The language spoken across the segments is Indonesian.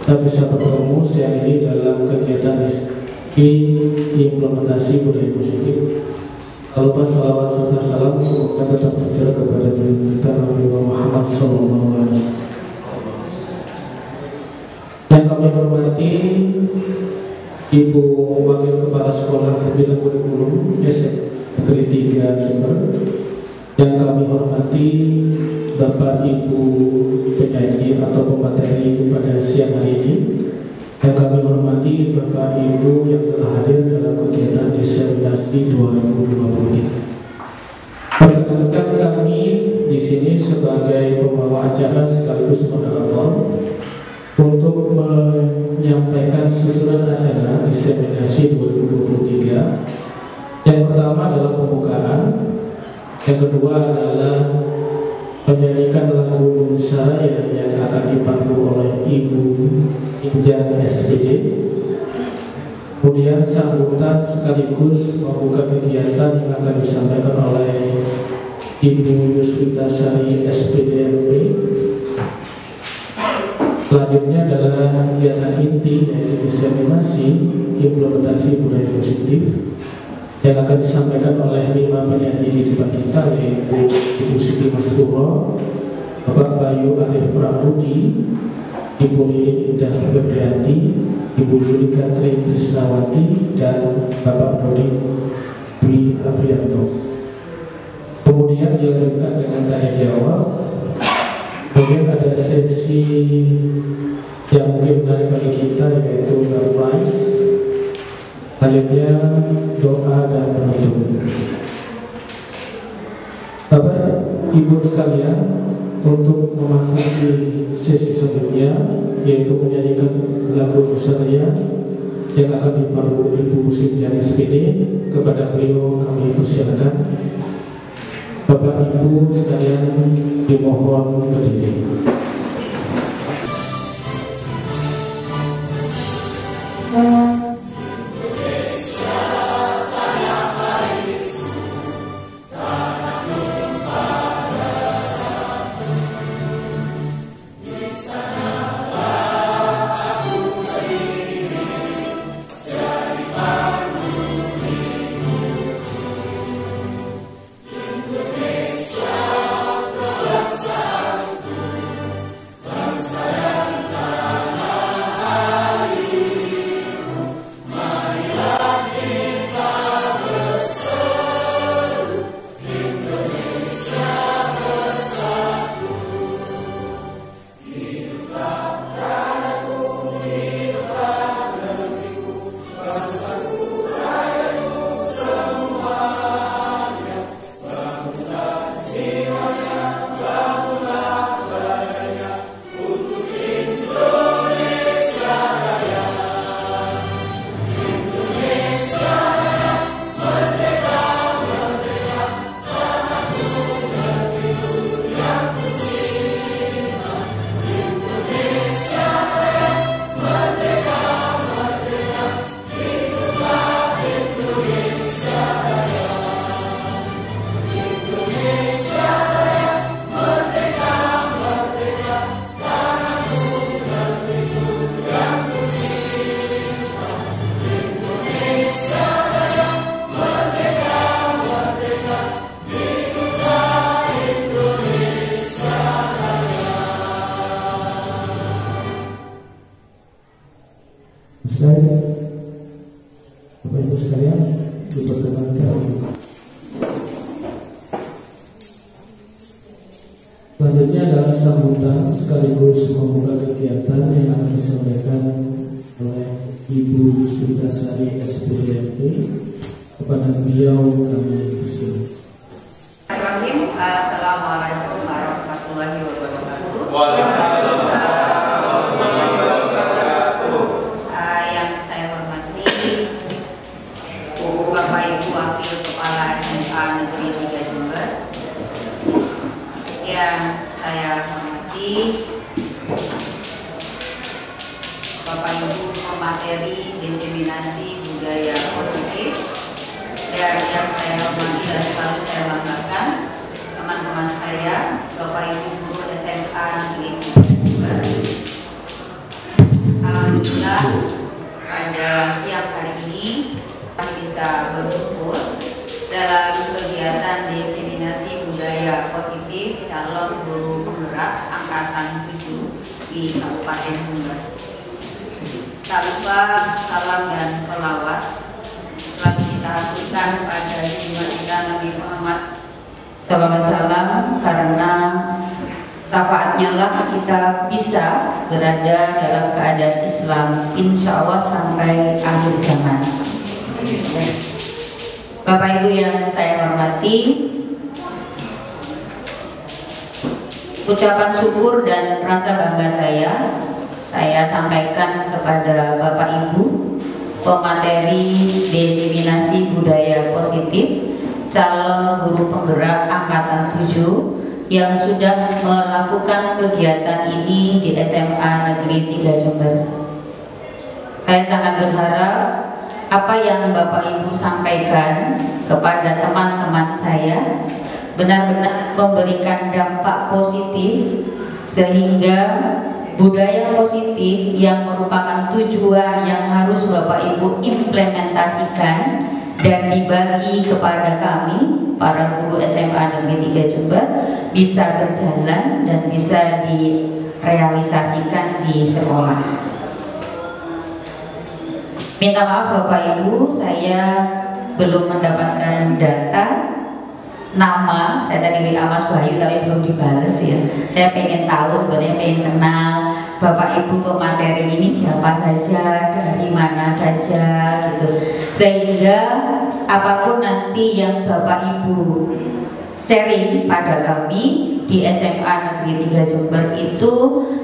Kita bisa bertemu siang ini dalam kegiatan implementasi budaya positif. Kalau pas salawat serta salam semoga tetap tercurah kepada junjungan kita Nabi Muhammad SAW. Yang kami hormati Ibu Wakil Kepala Sekolah Pembinaan Kurikulum Negeri 3 Jember. Yang kami hormati Bapak Ibu penyaji atau pemateri pada siang hari ini. Yang kami hormati Bapak Ibu yang telah hadir dalam kegiatan diseminasi 2023. Perkenalkan kami di sini sebagai pembawa acara sekaligus moderator untuk menyampaikan susunan acara diseminasi 2023. Yang pertama adalah pembukaan, yang kedua adalah menyanyikan lagu Indonesia yang akan dipandu oleh Ibu Injan SPD. Kemudian sambutan sekaligus membuka kegiatan yang akan disampaikan oleh Ibu Yuswita Sari SPDMP. Selanjutnya adalah kegiatan inti yaitu diseminasi implementasi budaya positif yang akan disampaikan oleh 5 penyaji di depan kita, yaitu Ibu Siti Masburo, Bapak Bayu Arif Prabudi, Ibu Indah Febrianti, Ibu Yulika Tri Trisnawati, dan Bapak Brodi Dwi Aprianto. Kemudian dilanjutkan dengan tanya jawab. Kemudian ada sesi yang mungkin menarik bagi kita, yaitu surprise. Selanjutnya doa dan penutup. Bapak Ibu sekalian, untuk memasuki sesi selanjutnya yaitu menyanyikan sekalian, yang akan dibaru Ibu Sinjani SPD, kepada beliau kami persilakan. Bapak Ibu sekalian dimohon berdiri. Bapak Ibu sekalian, diperkenankan. Selanjutnya adalah sambutan sekaligus membuka kegiatan yang akan disampaikan oleh Ibu Sudasari SPDMP. Kepada beliau kami persilakan. Assalamualaikum warahmatullahi wabarakatuh. Yang saya hormati Bapak Ibu Wakil Kepala SMA Negeri 3 Jember, yang saya hormati Bapak Ibu pemateri diseminasi budaya positif, dan yang saya hormati dan selalu saya banggakan teman-teman saya, Bapak Ibu guru SMA Negeri 3 Jember. Alhamdulillah pada siang hari ini kami bisa berkumpul dalam kegiatan diseminasi budaya positif calon guru penggerak angkatan 7 di Kabupaten Jember. Tak lupa salam dan sholawat selalu kita aturkan pada junjungan kita Nabi Muhammad SAW, karena syafaatnya lah kita bisa berada dalam keadaan Islam insya Allah sampai akhir zaman. Bapak Ibu yang saya hormati, ucapan syukur dan rasa bangga saya sampaikan kepada Bapak Ibu pemateri diseminasi budaya positif calon guru penggerak angkatan 7 yang sudah melakukan kegiatan ini di SMA Negeri 3 Jember. Saya sangat berharap apa yang Bapak Ibu sampaikan kepada teman-teman saya benar-benar memberikan dampak positif, sehingga budaya positif yang merupakan tujuan yang harus Bapak Ibu implementasikan dan dibagi kepada kami para guru SMA Negeri 3 Jember bisa berjalan dan bisa direalisasikan di sekolah. Minta maaf Bapak Ibu, saya belum mendapatkan data nama. Saya tadi WA Mas Bayu tapi belum dibales ya. Saya pengen tahu, sebenarnya pengen kenal Bapak Ibu pemateri ini siapa saja, dari mana saja gitu, sehingga apapun nanti yang Bapak Ibu sharing pada kami di SMA Negeri 3 Jember itu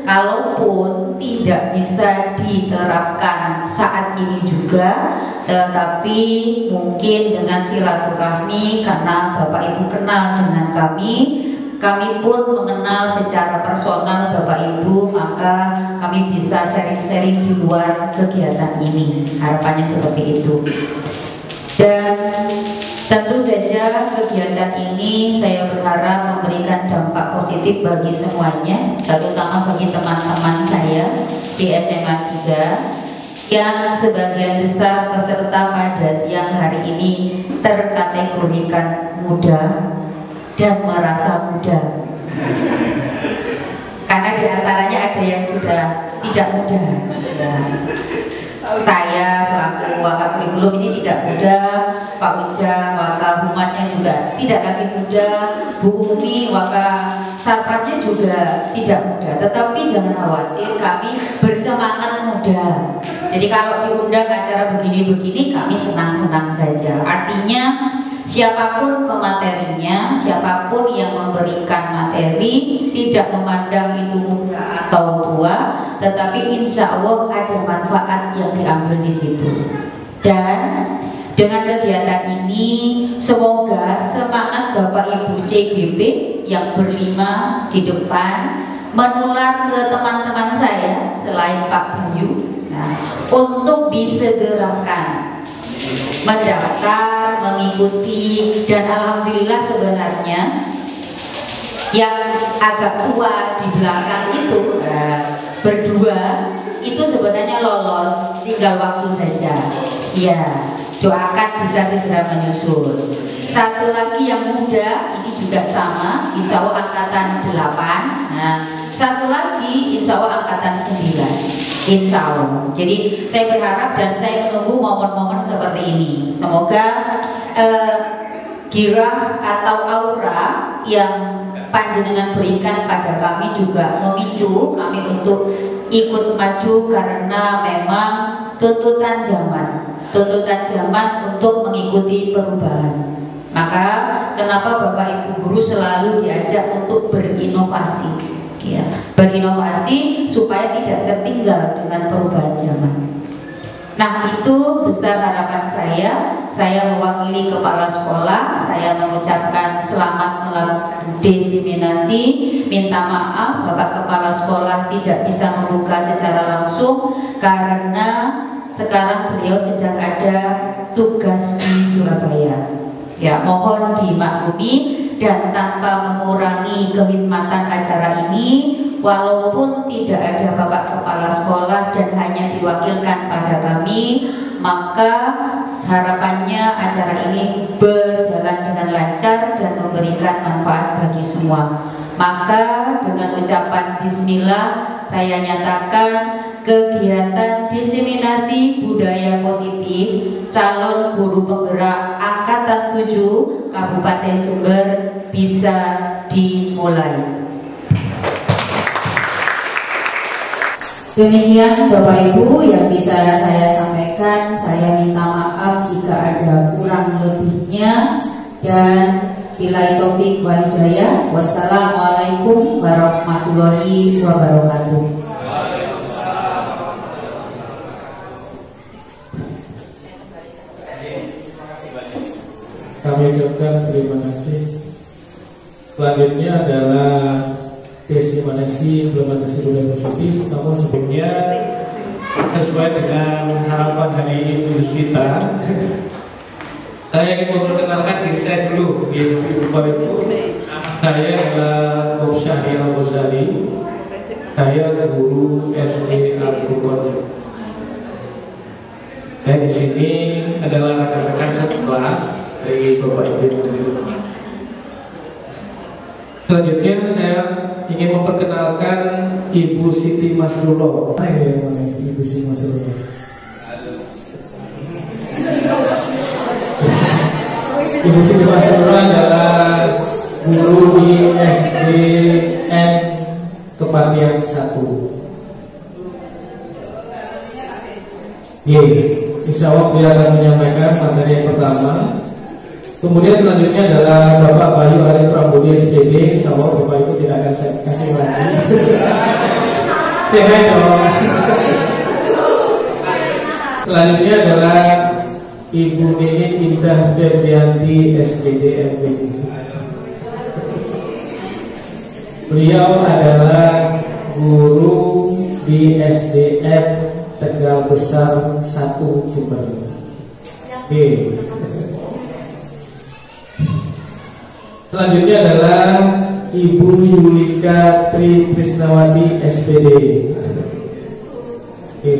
kalaupun tidak bisa diterapkan saat ini juga, tetapi mungkin dengan silaturahmi karena Bapak Ibu kenal dengan kami pun mengenal secara personal Bapak Ibu, maka kami bisa sharing-sharing di luar kegiatan ini. Harapannya seperti itu. Dan tentu saja kegiatan ini saya berharap memberikan dampak positif bagi semuanya, terutama bagi teman-teman saya di SMA 3 yang sebagian besar peserta pada siang hari ini terkategorikan muda dan merasa muda. Karena diantaranya ada yang sudah tidak muda. Saya selaku wakil kurikulum ini tidak muda, Pak Ujang, wakil humasnya juga tidak lagi muda, Bu Umi, wakil sarpasnya juga tidak muda. Tetapi jangan khawatir, kami bersemangat muda. Jadi kalau diundang acara begini-begini, kami senang-senang saja. Artinya siapapun pematerinya, siapapun yang memberikan materi, tidak memandang itu muda atau tua, tetapi insya Allah ada manfaat yang diambil di situ. Dan dengan kegiatan ini, semoga semangat Bapak Ibu CGP yang berlima di depan menular ke teman-teman saya selain Pak Bayu, untuk disegerakan mendaftar, mengikuti, dan alhamdulillah sebenarnya yang agak tua di belakang itu berdua itu sebenarnya lolos, tinggal waktu saja. Ya, doakan bisa segera menyusul. Satu lagi yang muda ini juga sama, insya Allah angkatan 8. Nah, satu lagi insya Allah angkatan 9, insya Allah. Jadi saya berharap dan saya menunggu momen-momen seperti ini. Semoga girah atau aura yang panjenengan berikan pada kami juga memicu kami untuk ikut maju, karena memang tuntutan zaman untuk mengikuti perubahan. Maka kenapa Bapak Ibu guru selalu diajak untuk berinovasi, ya, berinovasi supaya tidak tertinggal dengan perubahan zaman. Nah, itu besar harapan saya. Saya mewakili kepala sekolah, saya mengucapkan selamat melakukan diseminasi. Minta maaf Bapak Kepala Sekolah tidak bisa membuka secara langsung karena sekarang beliau sedang ada tugas di Surabaya. Ya, mohon dimaklumi, dan tanpa mengurangi kekhidmatan acara ini, walaupun tidak ada Bapak Kepala Sekolah dan hanya diwakilkan pada kami, maka harapannya acara ini berjalan dengan lancar dan memberikan manfaat bagi semua. Maka dengan ucapan bismillah, saya nyatakan kegiatan diseminasi budaya positif calon guru penggerak angkatan 7 Kabupaten Jember bisa dimulai. Demikian Bapak Ibu yang bisa saya sampaikan. Saya minta maaf jika ada kurang lebihnya, dan billahi taufik wal hidayah. Wassalamualaikum warahmatullahi wabarakatuh. Kami ucapkan terima kasih. Selanjutnya adalah diseminasi implementasi budaya positif. Namun sebelumnya, sesuai dengan harapan hari ini khusus kita, saya ingin memperkenalkan diri saya dulu. Bapak Ibu, saya adalah Bob Syahrial Ghazali. Saya guru SD Al-Qur'an. Saya di sini adalah rekan-rekan satu kelas dari Bapak Ibu. Selanjutnya saya ingin memperkenalkan Ibu Siti Masrullah. Ibu Siti Masrullah. Ibu Siti Masrullah adalah guru di SDN Kepatihan 1. Insya Allah dia akan menyampaikan materi yang pertama Kemudian selanjutnya adalah Bapak Bayu Ari Prambudi SPD. Insya Allah Bapak itu tidak akan saya kasih lagi. Jangan dong. Selanjutnya adalah Ibu Nini Indah Febrianti SPD MPD. Beliau adalah guru di SDN Tegal Besar 1 Jember. Oke. Selanjutnya adalah Ibu Yulika Tri Krisnawati SPD. Oke.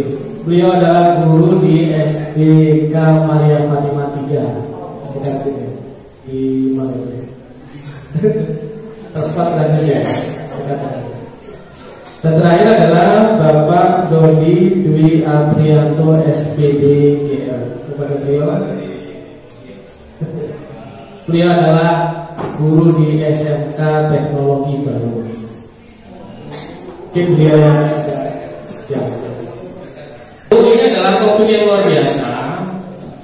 Beliau adalah guru di SDK Maria Fatimah 3. Kita sini di Malaysia. Tersebut selanjutnya. Dan terakhir adalah Bapak Dodi Dwi Aprianto SPD GL. Kepada beliau adalah guru di SMK Teknologi Baru. Mungkin beliau yang ini adalah topik yang luar biasa.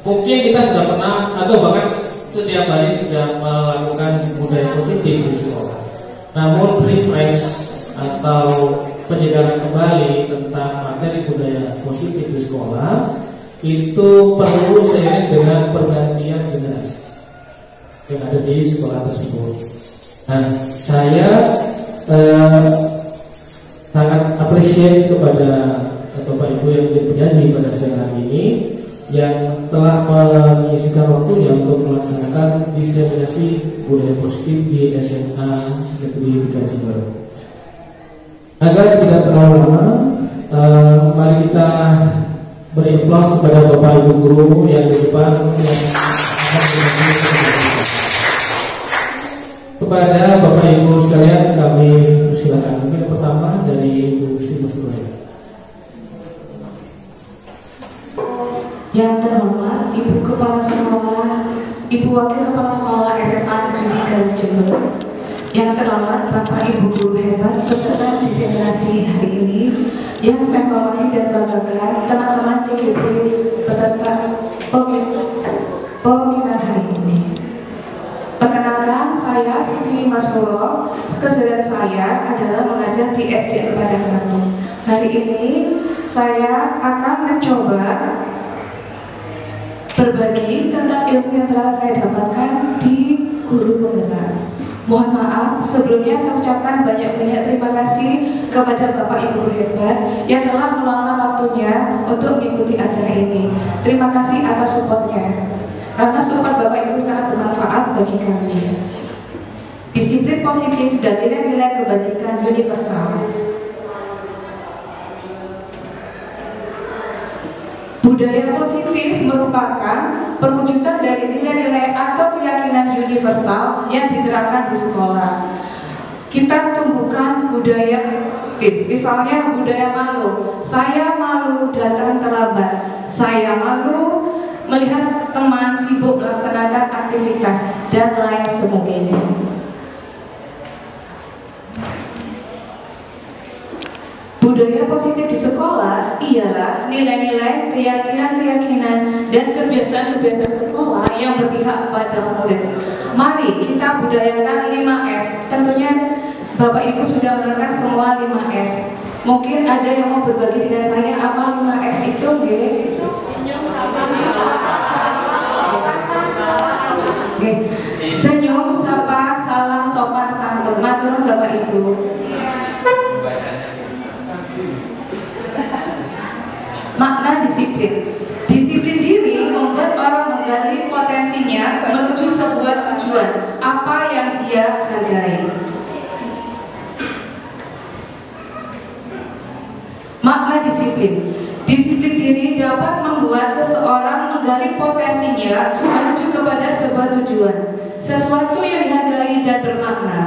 Mungkin kita sudah pernah atau bahkan setiap hari sudah melakukan budaya positif di sekolah. Namun refresh atau penyegaran kembali tentang materi budaya positif di sekolah itu perlu seiring dengan pergantian generasi yang ada di sekolah tersebut. Nah, saya sangat appreciate kepada Bapak Ibu yang menjadi penyaji pada siang hari ini yang telah mengisikan waktunya untuk melaksanakan diseminasi budaya positif di SMA Negeri 3 Jember. Agar tidak terlalu lama, mari kita beri aplaus kepada Bapak Ibu guru yang di depan yang kepada Bapak Ibu sekalian kami persilakan. Mungkin pertama dari Ibu Sri Masturaya. Yang terhormat Ibu Kepala Sekolah, Ibu Wakil Kepala Sekolah SMA Negeri 3 Jember. Yang terhormat Bapak Ibu guru hebat peserta diseminasi hari ini. Yang saya hormati dan banggakan teman-teman CGP peserta pembinaan hari ini. Perkenalkan, saya Siti Masuro. Keseharian saya adalah mengajar di SD Padang 1. Hari ini saya akan mencoba berbagi tentang ilmu yang telah saya dapatkan di guru penggerak. Mohon maaf, sebelumnya saya ucapkan banyak-banyak terima kasih kepada Bapak Ibu hebat yang telah meluangkan waktunya untuk mengikuti acara ini. Terima kasih atas supportnya, karena support Bapak Ibu sangat bermanfaat bagi kami. Disiplin positif dan nilai-nilai kebajikan universal. Budaya positif merupakan perwujudan dari nilai-nilai atau keyakinan universal yang diterapkan di sekolah. Kita tumbuhkan budaya, misalnya budaya malu. Saya malu datang terlambat. Saya malu melihat teman sibuk melaksanakan aktivitas dan lain sebagainya. Budaya positif di sekolah ialah nilai-nilai, keyakinan-keyakinan, dan kebiasaan-kebiasaan sekolah yang berpihak pada murid. Mari kita budayakan 5S. Tentunya Bapak Ibu sudah menerangkan semua 5S. Mungkin ada yang mau berbagi dengan saya apa 5S itu, guys? Senyum, sapa, salam, sopan, santun. Matur Bapak Ibu. Makna disiplin. Disiplin diri membuat orang menggali potensinya menuju sebuah tujuan apa yang dia hargai. Makna disiplin. Disiplin diri dapat membuat seseorang menggali potensinya menuju kepada sebuah tujuan, sesuatu yang dihargai dan bermakna.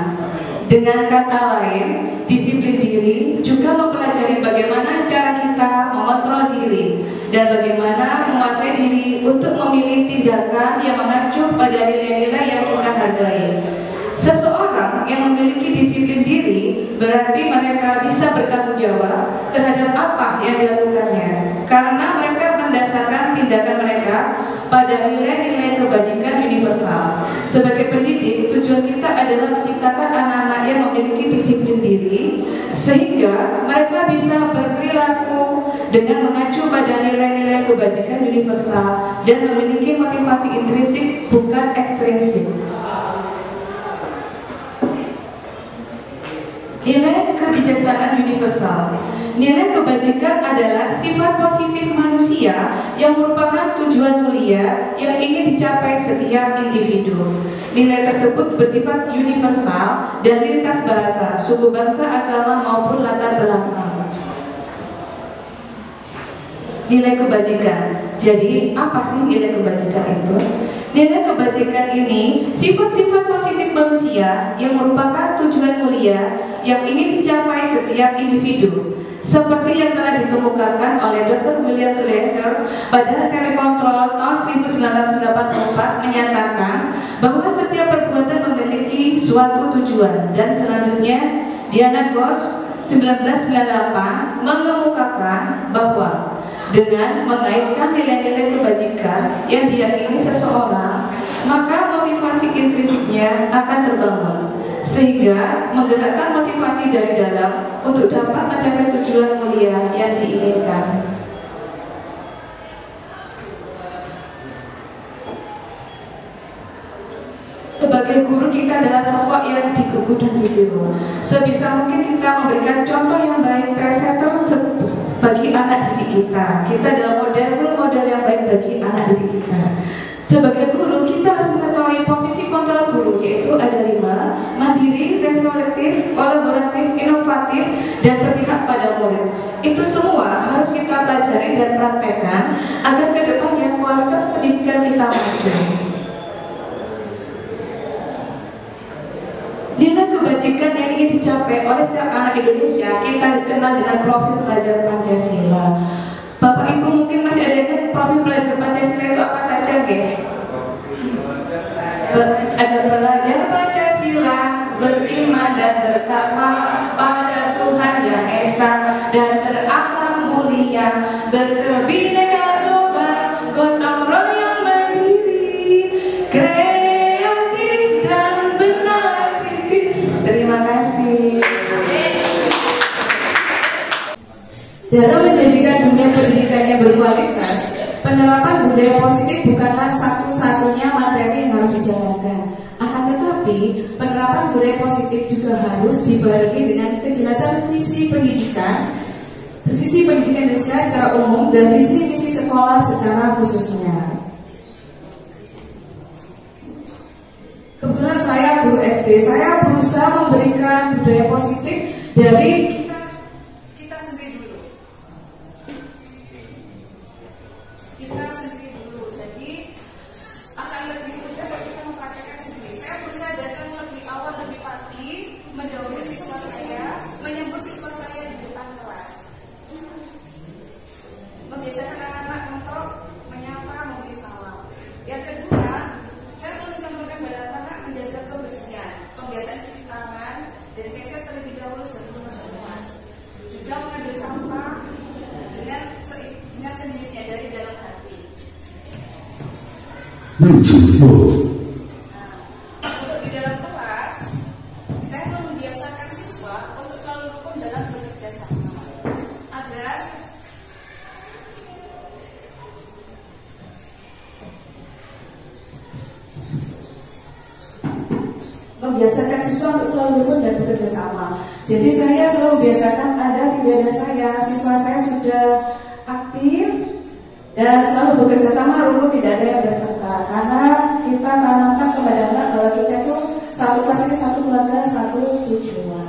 Dengan kata lain, disiplin diri juga mempelajari bagaimana cara kita mengontrol diri dan bagaimana menguasai diri untuk memilih tindakan yang mengacu pada nilai-nilai yang kita hargai. Seseorang yang memiliki disiplin diri berarti mereka bisa bertanggung jawab terhadap apa yang dilakukannya, karena mereka mendasarkan tindakan mereka pada nilai-nilai kebajikan universal. Sebagai pendidik, tujuan kita adalah menciptakan anak-anak yang memiliki disiplin diri, sehingga mereka bisa berperilaku dengan mengacu pada nilai-nilai kebajikan universal dan memiliki motivasi intrinsik bukan ekstrinsik. Nilai kebijaksanaan universal. Nilai kebajikan adalah sifat positif manusia yang merupakan tujuan mulia yang ingin dicapai setiap individu. Nilai tersebut bersifat universal dan lintas bahasa, suku bangsa, agama maupun latar belakang. Nilai kebajikan. Jadi, apa sih nilai kebajikan itu? Nilai kebajikan ini sifat-sifat positif manusia yang merupakan tujuan mulia yang ingin dicapai setiap individu. Seperti yang telah dikemukakan oleh Dr. William Glasser pada telekontrol tahun 1984 menyatakan bahwa setiap perbuatan memiliki suatu tujuan, dan selanjutnya Diana Ghosh 1998 mengemukakan bahwa dengan mengaitkan nilai-nilai kebajikan yang diyakini seseorang, maka motivasi intrinsiknya akan terbangun, sehingga menggerakkan motivasi dari dalam untuk dapat mencapai tujuan mulia yang diinginkan. Sebagai guru, kita adalah sosok yang digugu dan ditiru. Sebisa mungkin kita memberikan contoh yang baik, trendsetter bagi anak didik kita. Kita adalah role model yang baik bagi anak didik kita. Sebagai guru, kita harus mengetahui posisi kontrol guru, yaitu ada 5: mandiri, reflektif, kolaboratif, inovatif, dan berpihak pada murid. Itu semua harus kita pelajari dan praktekkan agar ke depannya kualitas pendidikan kita maju. Nilai kebajikan yang ingin dicapai oleh setiap anak Indonesia kita dikenal dengan profil pelajar Pancasila. Bapak Ibu mungkin masih ada yang profil pelajar Pancasila itu apa saja, nggih? Ada pelajar Pancasila beriman dan bertakwa pada Tuhan Yang Esa dan berakhlak mulia, berkebinekaan global, gotong royong mandiri, kreatif dan benar kritis. Terima kasih. Dalam menjadikan dunia pendidikan yang berkualitas, penerapan budaya positif bukanlah satu-satunya materi yang harus dijalankan. Akan tetapi, penerapan budaya positif juga harus dibarengi dengan kejelasan visi pendidikan Indonesia secara umum dan visi-misi sekolah secara khususnya. Kebetulan saya guru SD, saya berusaha memberikan budaya positif dari kita sendiri dulu. Jadi akan lebih mudah kalau kita mempraktekkan sendiri. Saya berusaha datang lebih awal, lebih pagi, mendahului siswa saya, menyambut siswa saya di depan kelas, membiasakan anak-anak untuk menyapa, memberi salam. Yang kedua, saya perlu mencontohkan pada anak-anak menjaga kebersihan, pembiasaan cuci tangan dan keset terlebih dahulu sebelum masuk kelas. Juga mengambil sampah dengan sendirinya dari dalam hati. Untuk di dalam kelas, saya perlu membiasakan siswa untuk selalu rukun dalam bekerja sama, agar membiasakan siswa untuk selalu rukun dan bekerja sama. Jadi saya selalu membiasakan agar tidak ada siswa saya sudah aktif dan selalu bekerja sama, rukun, tidak ada yang bertengkar. Karena kita tanamkan kepada anak bahwa kita itu satu kelas ini satu keluarga, satu tujuan.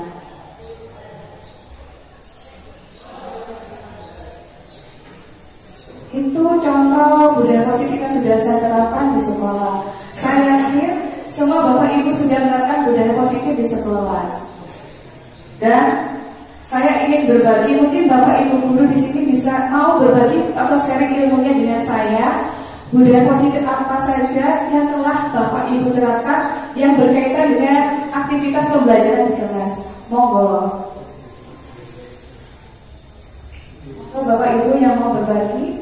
Itu contoh budaya positif yang sudah saya terapkan di sekolah. Saya yakin semua Bapak Ibu sudah menerapkan budaya positif di sekolah. Dan saya ingin berbagi, mungkin Bapak Ibu guru di sini bisa mau berbagi atau sharing ilmunya dengan saya. Budaya positif apa saja yang telah Bapak Ibu terapkan yang berkaitan dengan aktivitas pembelajaran di kelas. Monggo. Bapak Ibu yang mau berbagi.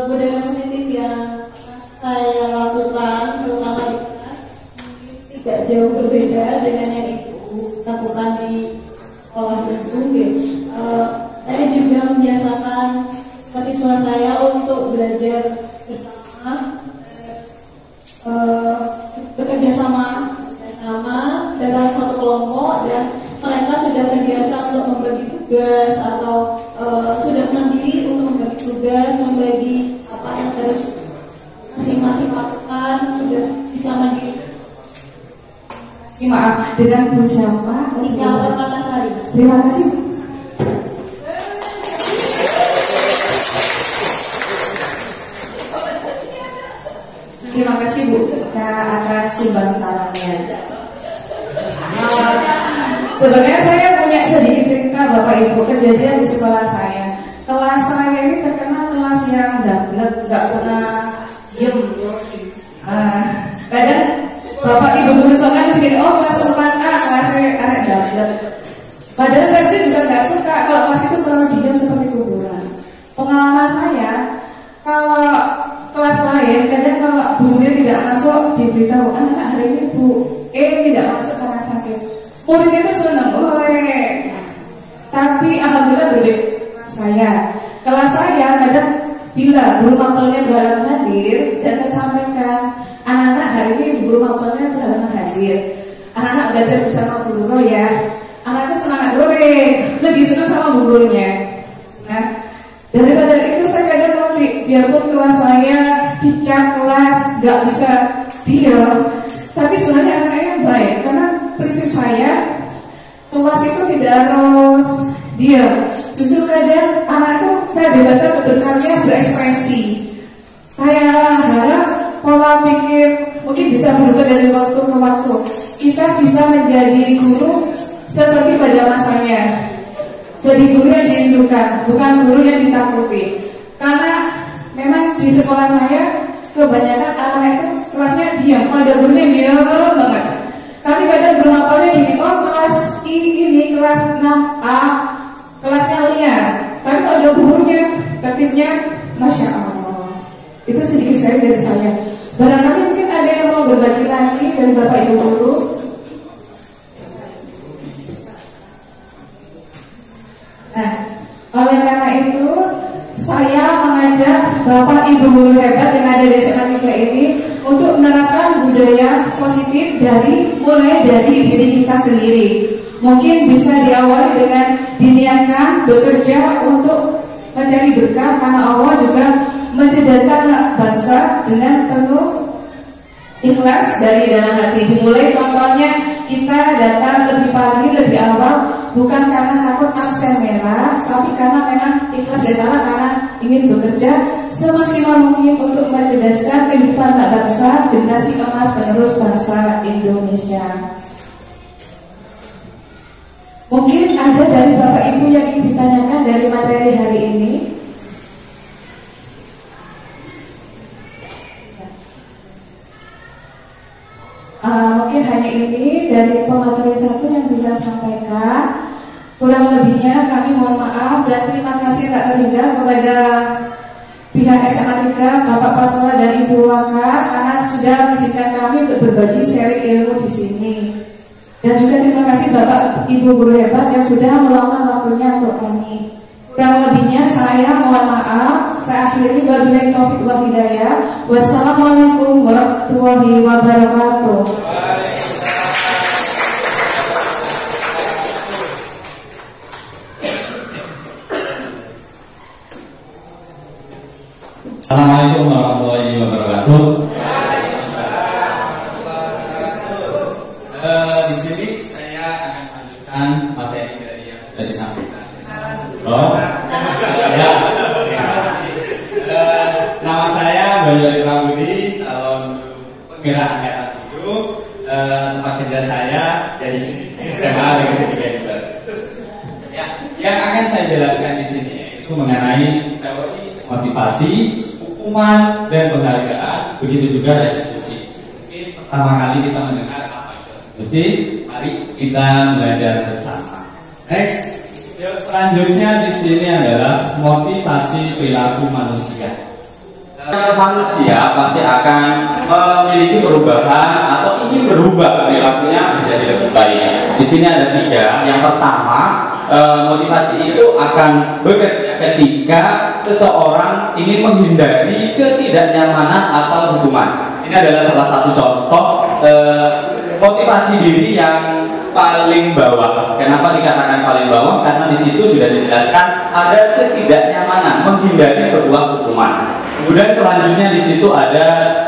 budaya positif yang saya lakukan terutama di kelas tidak jauh berbeda dengan yang Ibu lakukan di sekolah itu. Saya juga membiasakan siswa saya untuk belajar bersama, bekerja sama dalam suatu kelompok, dan mereka sudah terbiasa untuk membagi tugas atau sudah mandiri untuk membagi tugas, membagi apa yang harus masing-masing lakukan, sudah bisa mandiri. Maaf, dengan Bu siapa? Ika Permatasari. Terima kasih. Terima kasih Bu atas sumbangannya. Sebenarnya saya punya sedikit cerita Bapak Ibu kejadian di sekolah saya. Kelas saya ini terkenal kelas yang nggak pernah diem. Kadang Bapak Ibu guru soalnya sendiri, oh kelas 4A kelasnya anak dapet. Padahal saya sendiri juga nggak suka kalau kelas itu kalau diam seperti kuburan. Pengalaman saya, kalau kelas lain kadang kalau gurunya tidak masuk diberitahu anak hari ini Bu tidak masuk karena sakit. Muridnya itu senang, tapi alhamdulillah berbeda saya. Kelas saya kadang bila guru mapelnya berhalangan hadir dan saya sampaikan anak-anak hari ini guru mapelnya berhalangan hadir. Anak-anak belajar bersama guru ya. Anak itu semangat lebih senang sama bu gurunya. Nah, daripada itu saya kadang biarpun kelas saya dicap kelas nggak bisa diam, tapi sebenarnya anak-anaknya baik karena prinsip saya kelas itu tidak harus diam. Justru kadang anak itu saya bebaskan untuk berkarya, berekspresi. Saya harap pola pikir mungkin bisa berubah dari waktu ke waktu. Kita bisa menjadi guru seperti pada masanya. Jadi guru yang dirindukan, bukan guru yang ditakuti. Karena memang di sekolah saya kebanyakan anak itu kelasnya diam, ada gurunya diam banget. Tapi kadang bermapalnya gini, oh kelas ini kelas 6A, kelasnya liar. Tapi kalau ada gurunya, tertibnya, Masya Allah. Itu sedikit saya dari saya. Barangkali mungkin ada yang mau berbagi lagi dari Bapak Ibu guru. Nah, oleh karena itu saya mengajak Bapak Ibu guru hebat yang ada di SMA 3 ini untuk menerapkan budaya positif mulai dari diri kita sendiri. Mungkin bisa diawali dengan diniatkan bekerja untuk mencari berkah, karena Allah juga mencerdaskan bangsa dengan penuh ikhlas dari dalam hati. Dimulai contohnya kita datang lebih pagi, lebih awal, bukan karena takut absen merah, tapi karena memang ikhlas dari dalam, karena ingin bekerja semaksimal mungkin untuk mencerdaskan kehidupan bangsa, generasi emas penerus bangsa Indonesia. Mungkin ada dari Bapak Ibu yang ingin ditanyakan dari materi hari ini. Mungkin hanya ini dari pemateri satu yang bisa sampaikan. Kurang lebihnya kami mohon maaf dan terima kasih tak terhingga kepada pihak SMA 3, Bapak Prasola dan Ibu Waka karena sudah mengizinkan kami untuk berbagi sharing ilmu di sini. Dan juga terima kasih Bapak Ibu guru hebat yang sudah meluangkan waktunya untuk kami. Kurang lebihnya saya mohon maaf. Saya akhiri, wabillahi taufiq wal hidayah. Wassalamualaikum warahmatullahi wabarakatuh. Assalamualaikum warahmatullahi wabarakatuh. Di sini saya akan lanjutkan materi dari yang sudah disampaikan. Ya. Nama saya Bayu Ramudi, calon penggerak angkatan 7. Tempat kerja saya dari sini. SMA Negeri 3 juga. Ya, yang akan saya jelaskan di sini itu mengenai teori motivasi, hukuman dan penghargaan, begitu juga restitusi. Mungkin pertama kali kita mendengar apa itu restitusi, mari kita belajar bersama. Next, selanjutnya di sini adalah motivasi perilaku manusia. Manusia pasti akan memiliki perubahan atau ingin berubah perilakunya menjadi lebih baik. Di sini ada 3. Yang pertama, motivasi itu akan bekerja ketika seseorang ingin menghindari ketidaknyamanan atau hukuman. Ini adalah salah satu contoh motivasi diri yang paling bawah. Kenapa dikatakan paling bawah? Karena di situ sudah dijelaskan ada ketidaknyamanan, menghindari sebuah hukuman. Kemudian selanjutnya di situ ada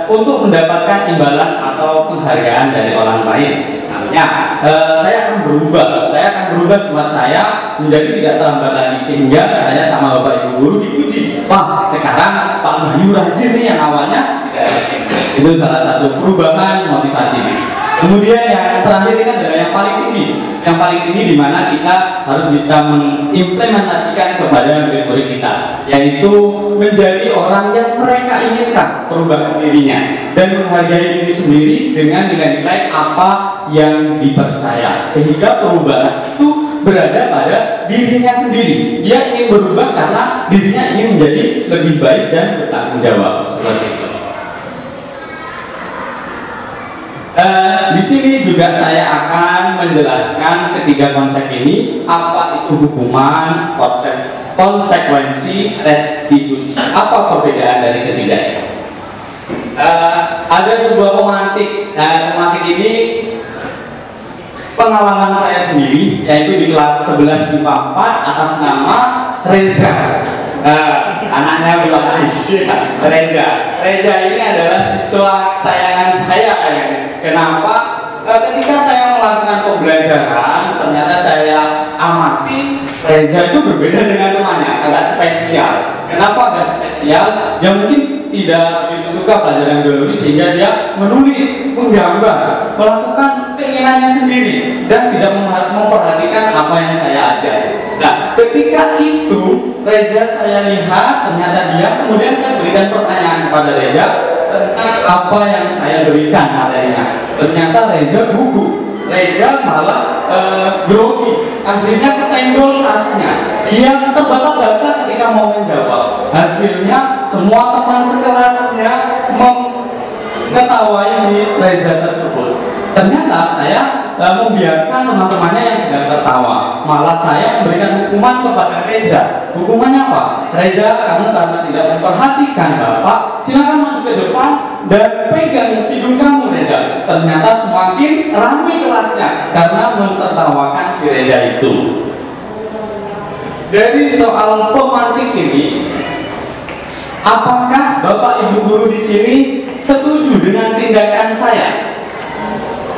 untuk mendapatkan imbalan atau penghargaan dari orang lain. Misalnya, saya akan berubah sifat saya menjadi tidak terlambat lagi sehingga saya sama bapak ibu guru dipuji. Wah, sekarang Pak Bayu rajin nih yang awalnya tidak rajin. Itu salah satu perubahan motivasi diri. Kemudian yang terakhir ini adalah yang paling tinggi. Yang paling tinggi di mana kita harus bisa mengimplementasikan kepada murid-murid kita, yaitu menjadi orang yang mereka inginkan perubahan dirinya dan menghargai diri sendiri dengan nilai-nilai apa yang dipercaya, sehingga perubahan itu berada pada dirinya sendiri. Dia ingin berubah karena dirinya ingin menjadi lebih baik dan bertanggung jawab seperti itu. Di sini juga saya akan menjelaskan ketiga konsep ini, apa itu hukuman, konsekuensi, restitusi. Apa perbedaan dari ketiganya? Ada sebuah pemantik. Pemantik ini pengalaman saya sendiri, yaitu di kelas 11 IPA 4 atas nama Reza. Anaknya bukan Reza ini adalah siswa kesayangan saya kayaknya. Kenapa? Ketika saya melakukan pembelajaran, ternyata saya amati Reza itu berbeda dengan temannya, agak spesial. Kenapa agak spesial? Ya mungkin tidak begitu suka pelajaran biologi sehingga dia menulis, menggambar, melakukan keinginannya sendiri dan tidak memperhatikan apa yang saya ajar. Nah, ketika itu Reza saya lihat ternyata dia, kemudian saya berikan pertanyaan kepada Reza tentang apa yang saya berikan materinya. Ternyata Reza gugup, Reza malah grogi, akhirnya kesenggol tasnya. Dia terbata-bata ketika mau menjawab. Hasilnya semua teman sekelasnya mengetahui si Reza tersebut. Ternyata saya membiarkan teman-temannya yang sedang tertawa. Malah saya memberikan hukuman kepada Reza. Hukumannya apa? Reza, kamu karena tidak memperhatikan Bapak, silakan maju ke depan dan pegang hidung kamu, Reza. Ternyata semakin ramai kelasnya karena mentertawakan si Reza itu. Dari soal pemantik ini, apakah Bapak Ibu guru di sini setuju dengan tindakan saya?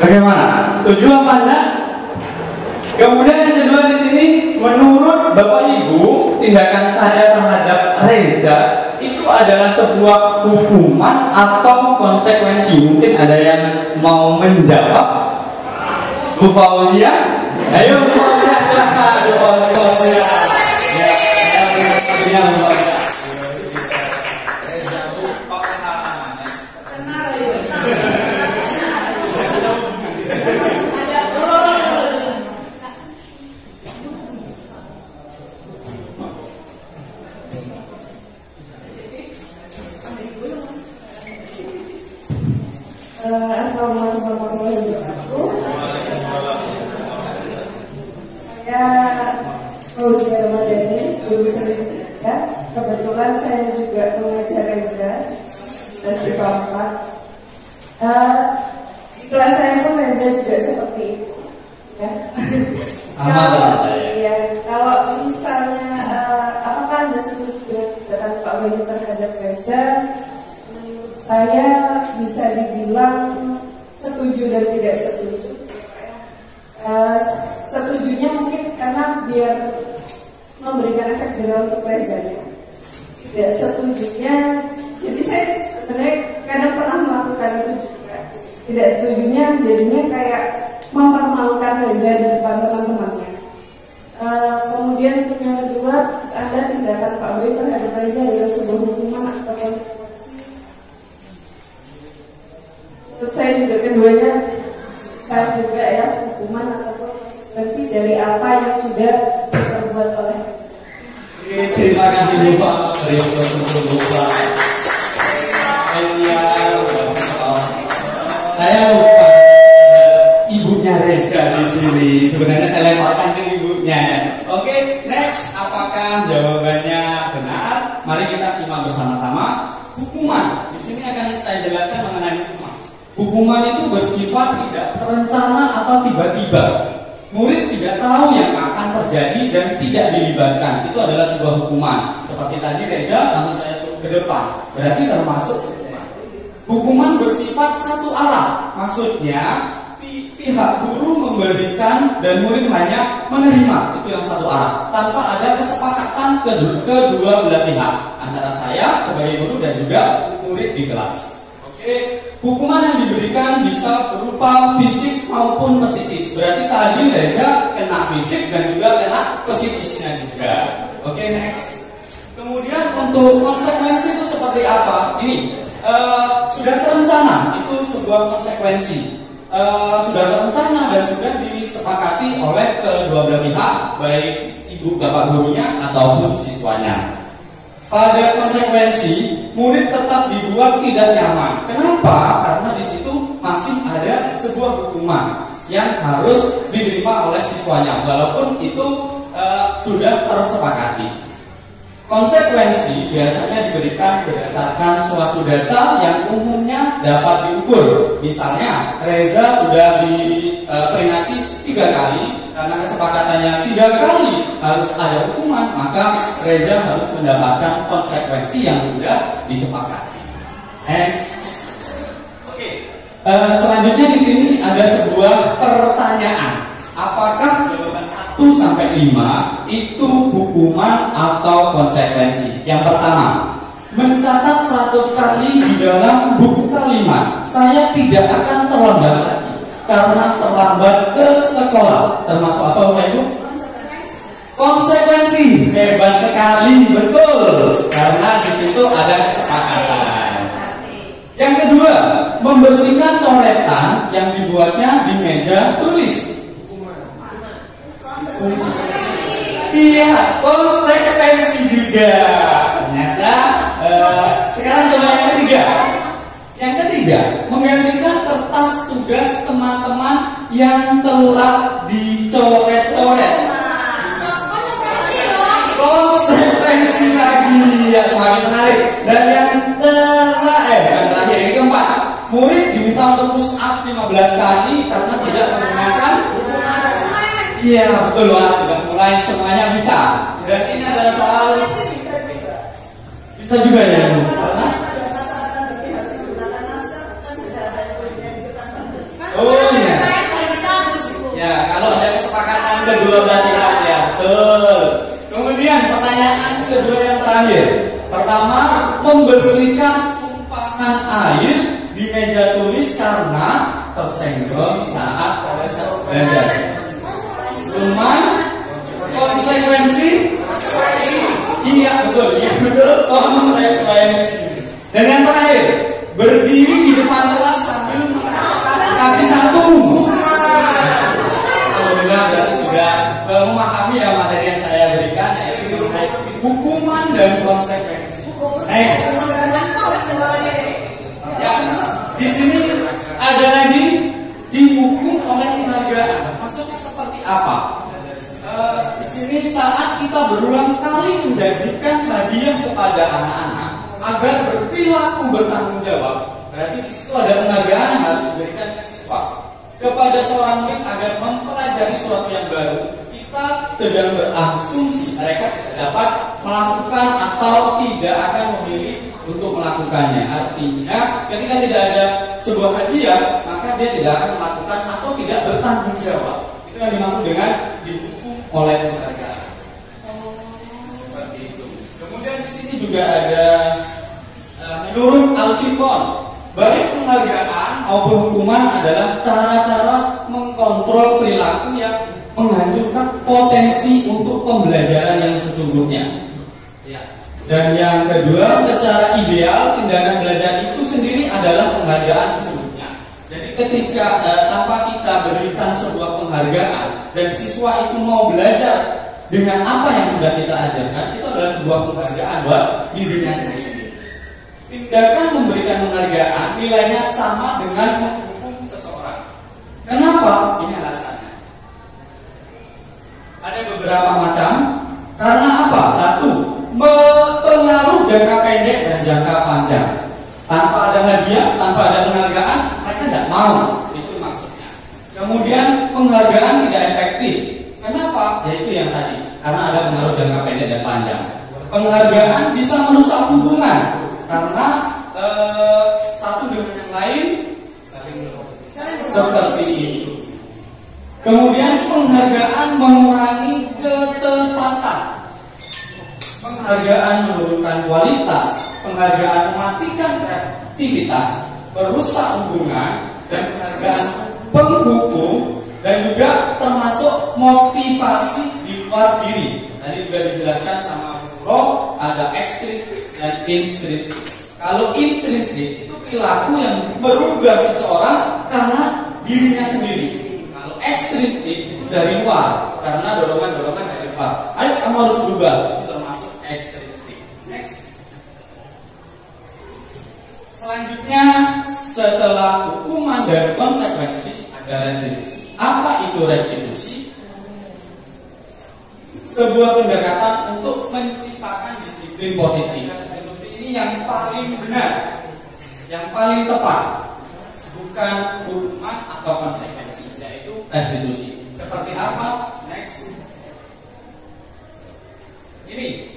Bagaimana? Setuju apa enggak? Kemudian yang kedua di sini, menurut Bapak Ibu, tindakan saya terhadap Reza itu adalah sebuah hukuman atau konsekuensi? Mungkin ada yang mau menjawab. Bu Fauzia, ayo Bu Fauzia, silakan Bu Fauzia. Assalamualaikum warahmatullahi wabarakatuh. Saya Fauzia Ramadhani, guru seni budaya. Kebetulan saya juga mengajar Reza kelas IPA 4. Di kelas saya pun Reza juga seperti itu. Ya. Kalau misalnya apakah Anda setuju dengan Pak Bayu terhadap Reza? Saya bisa dibilang setuju dan tidak setuju. Setujunya mungkin karena biar memberikan efek jerah untuk Reza. Tidak setujunya, jadi saya sebenarnya kadang pernah melakukan itu juga. Tidak setujunya jadinya kayak mempermalukan Reza di depan teman-temannya. Kemudian untuk yang kedua, ada tindakan Pak Bayu terhadap Reza adalah sebuah hukuman atau konsekuensi. Menurut saya juga keduanya saya juga ya, hukuman atau konsekuensi dari apa yang sudah diperbuat oleh. Terima kasih Bapak. Saya lupa ibunya Reza di sini. Sebenarnya saya lemparkan ke ibunya. Oke, next. Apakah jawabannya benar? Mari kita simak bersama-sama. Hukuman. Di sini akan saya jelaskan mengenai hukuman. Hukuman itu bersifat tidak terencana atau tiba-tiba. Murid tidak tahu yang akan terjadi dan tidak dilibatkan. Itu adalah sebuah hukuman. Seperti tadi Reza, langsung saya suruh ke depan. Berarti termasuk hukuman. Hukuman bersifat satu arah. Maksudnya pihak guru memberikan dan murid hanya menerima. Itu yang satu arah. Tanpa ada kesepakatan kedua belah pihak. Antara saya sebagai guru dan juga murid di kelas. Oke, hukuman yang diberikan bisa berupa fisik maupun psikis. Berarti tadi Reza kena fisik dan juga kena psikisnya juga. Oke, next. Kemudian untuk konsekuensi itu seperti apa? Ini sudah terencana, itu sebuah konsekuensi. Sudah terencana dan sudah disepakati oleh kedua belah pihak, baik ibu bapak gurunya ataupun siswanya. Pada konsekuensi, murid tetap dibuat tidak nyaman. Kenapa? Karena di situ masih ada sebuah hukuman yang harus diterima oleh siswanya, walaupun itu sudah tersepakati. Konsekuensi biasanya diberikan berdasarkan suatu data yang umumnya dapat diukur. Misalnya, Reza sudah diperingati 3 kali, karena kesepakatannya 3 kali harus ada hukuman, maka Reza harus mendapatkan konsekuensi yang sudah disepakati. Next. Oke. Selanjutnya di sini ada sebuah pertanyaan. Apakah jawaban 1 sampai 5 itu hukuman atau konsekuensi? Yang pertama, mencatat 100 kali di dalam buku kalimat. Saya tidak akan terlambat lagi karena terlambat ke sekolah. Termasuk apa Bapak Ibu? Konsekuensi. Hebat sekali, betul. Karena di situ ada kesepakatan. Yang kedua, membersihkan coretan yang dibuatnya di meja tulis. Iya, konsekuensi juga. Ternyata sekarang coba yang ketiga. Yang ketiga, menggantikan kertas tugas teman-teman yang telah dicoret-coret. Konsekuensi lagi, ya semakin menarik. Dan yang terakhir, ini keempat, murid diminta untuk push up 15 kali karena tidak menggunakan. Iya, betul Wak, sudah mulai semuanya bisa. Dan ini adalah soal bisa juga ya. Oh iya. Ya, kalau ada kesepakatan kedua belah pihak ya, betul. Kemudian pertanyaan kedua yang terakhir. Pertama, membersihkan tumpahan air di meja tulis karena tersenggol saat proses belajar. Cuman konsekuensi, iya betul, konsekuensi. Dan yang terakhir, berdiri di depan kelas sambil kaki satu. Alhamdulillah berarti sudah memahami ya materi yang saya berikan, yaitu hukuman dan konsekuensi. Next. Ya, di sini ada lagi dihukum oleh penghargaan. Maksudnya seperti apa? Di sini saat kita berulang kali menjanjikan hadiah kepada anak-anak agar berperilaku bertanggung jawab, berarti di situ ada penghargaan yang harus diberikan ke siswa. Kepada seorang murid agar mempelajari sesuatu yang baru, kita sedang berasumsi mereka tidak dapat melakukan atau tidak akan memilih untuk melakukannya. Artinya, ketika tidak ada sebuah hadiah, maka dia tidak akan melakukan atau tidak bertanggung jawab. Itu yang dimaksud dengan dihukum oleh penghargaan. Seperti itu. Kemudian di sini juga ada menurut Al-Fipon, baik penghargaan maupun hukuman adalah cara-cara mengkontrol perilaku yang menghancurkan potensi untuk pembelajaran yang sesungguhnya. Ya. Dan yang kedua, secara ideal tindakan belajar itu sendiri adalah penghargaan sesungguhnya. Jadi ketika tanpa kita berikan sebuah penghargaan dan siswa itu mau belajar dengan apa yang sudah kita ajarkan, itu adalah sebuah penghargaan buat dirinya sendiri. tindakan memberikan penghargaan nilainya sama dengan menghukum seseorang. Kenapa? Ini alasannya. Ada beberapa macam. Karena apa? Satu, pengaruh jangka pendek dan jangka panjang. Tanpa ada hadiah, tanpa ada penghargaan, mereka tidak mau. Itu maksudnya. Kemudian penghargaan tidak efektif. Kenapa? Yaitu yang tadi. Karena ada pengaruh jangka pendek dan panjang. Penghargaan bisa merusak hubungan karena satu dengan yang lain seperti itu. Kemudian penghargaan mengurangi ketepatan. Penghargaan menurunkan kualitas. Penghargaan mematikan kreativitas, merusak hubungan, dan penghargaan penghukum, dan juga termasuk motivasi di luar diri. Tadi juga dijelaskan sama Bro, ada ekstrinsik dan intrinsik. Kalau intrinsik itu perilaku yang berubah seseorang karena dirinya sendiri. Kalau ekstrinsik itu dari luar, karena dorongan-dorongan dari luar. Ayo kamu harus berubah, itu termasuk ekstrinsik. Next. Selanjutnya, setelah hukuman dan konsekuensi ada restitusi. Apa itu restitusi? Sebuah pendekatan untuk menciptakan disiplin positif. Seperti ini yang paling benar, yang paling tepat, bukan hukuman atau konsekuensi, yaitu restitusi. Seperti apa? Next. Ini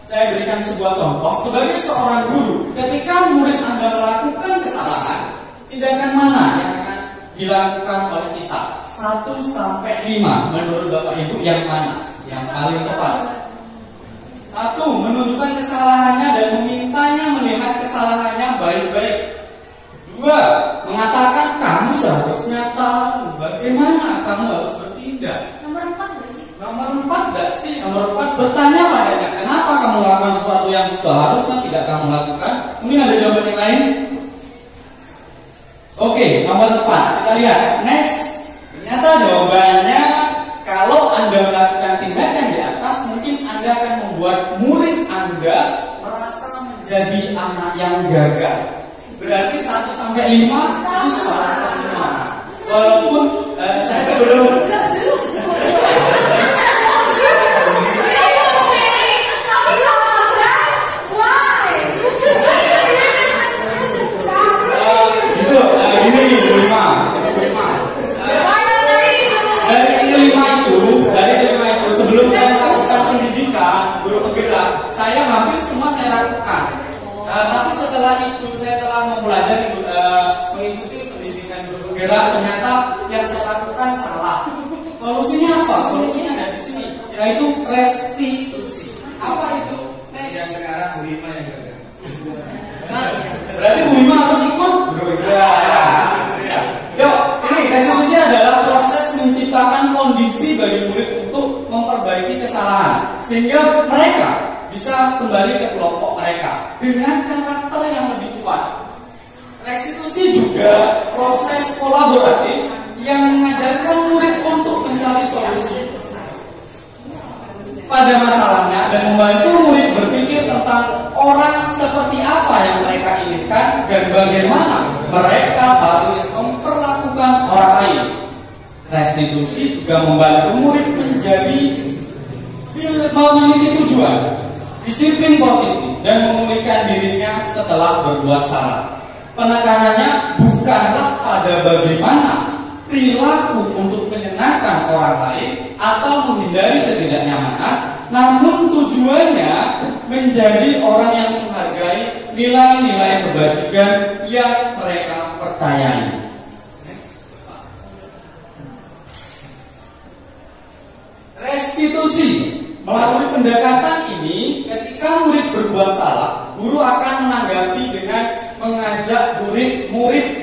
saya berikan sebuah contoh. Sebagai seorang guru, ketika murid Anda melakukan kesalahan, tindakan mana yang akan dilakukan oleh kita? 1 sampai 5 menurut Bapak Ibu yang mana yang paling tepat? 1. Menunjukkan kesalahannya dan memintanya melihat kesalahannya baik-baik. 2. Mengatakan kamu seharusnya tahu bagaimana kamu harus bertindak. Nomor 4 enggak sih? Nomor 4 bertanya padanya, kenapa kamu melakukan sesuatu yang seharusnya tidak kamu lakukan? Mungkin ada jawaban yang lain. Oke, nomor 4 kita lihat. Next. Ternyata jawabannya, kalau Anda melakukan tindakan di atas, mungkin Anda akan membuat murid Anda merasa menjadi anak yang gagal. Berarti 1 sampai 5 itu salah semua. Walaupun saya sebelum saya hampir semua saya lakukan. Tapi setelah itu saya telah mempelajari mengikuti pendidikan guru penggerak, ternyata yang saya lakukan salah. Solusinya apa? Solusinya ada di sini, yaitu restitusi. Apa itu? Yang sekarang Bu Hima yang gagal. Berarti Bu Hima harus ikut guru penggerak. Yuk, ini restitusi adalah proses menciptakan kondisi bagi murid untuk memperbaiki kesalahan, sehingga mereka bisa kembali ke kelompok mereka dengan karakter yang lebih kuat. Restitusi juga proses kolaboratif yang mengajarkan murid untuk mencari solusi pada masalahnya dan membantu murid berpikir tentang orang seperti apa yang mereka inginkan dan bagaimana mereka harus memperlakukan orang lain. Restitusi juga membantu murid memiliki tujuan, disiplin positif, dan memulihkan dirinya setelah berbuat salah. Penekanannya bukanlah pada bagaimana perilaku untuk menyenangkan orang lain atau menghindari ketidaknyamanan, namun tujuannya menjadi orang yang menghargai nilai-nilai kebajikan yang mereka percayai. Restitusi. Melalui pendekatan ini, ketika murid berbuat salah, guru akan menanggapi dengan mengajak murid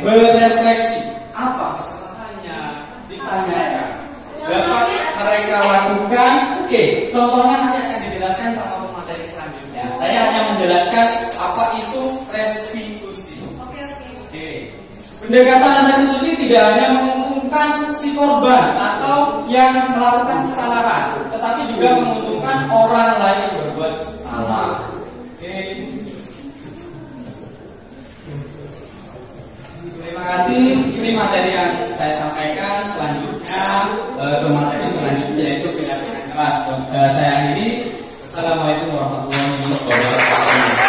berefleksi. Apa kesalahannya? Ditanyakan. Dapat mereka lakukan? Oke, contohnya nanti akan dijelaskan sama materi selanjutnya. Saya hanya menjelaskan apa itu restitusi. Oke. Pendekatan restitusi tidak hanya menguntungkan si korban atau yang melakukan kesalahan, tetapi juga menguntungkan orang lain yang berbuat salah. Oke. materi yang saya sampaikan selanjutnya ke materi selanjutnya yaitu pendampingan kelas. Saya akhiri. Assalamualaikum warahmatullahi wabarakatuh.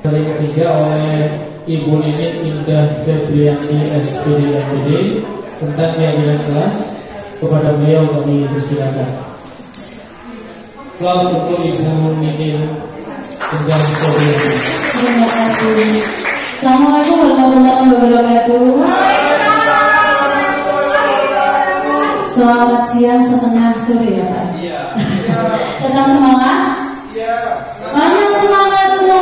Materi ketiga oleh Ibu Ninik Indah Febrianti SPD MPD tentang keadilan kelas. Kepada beliau kami persilakan. Kelas untuk Ibu Ninik Indah Febrianti. Terima kasih. Assalamualaikum warahmatullahi wabarakatuh. Selamat siang setengah sore ya Pak. Iya. Tetap semangat. Iya. Mana semangatmu?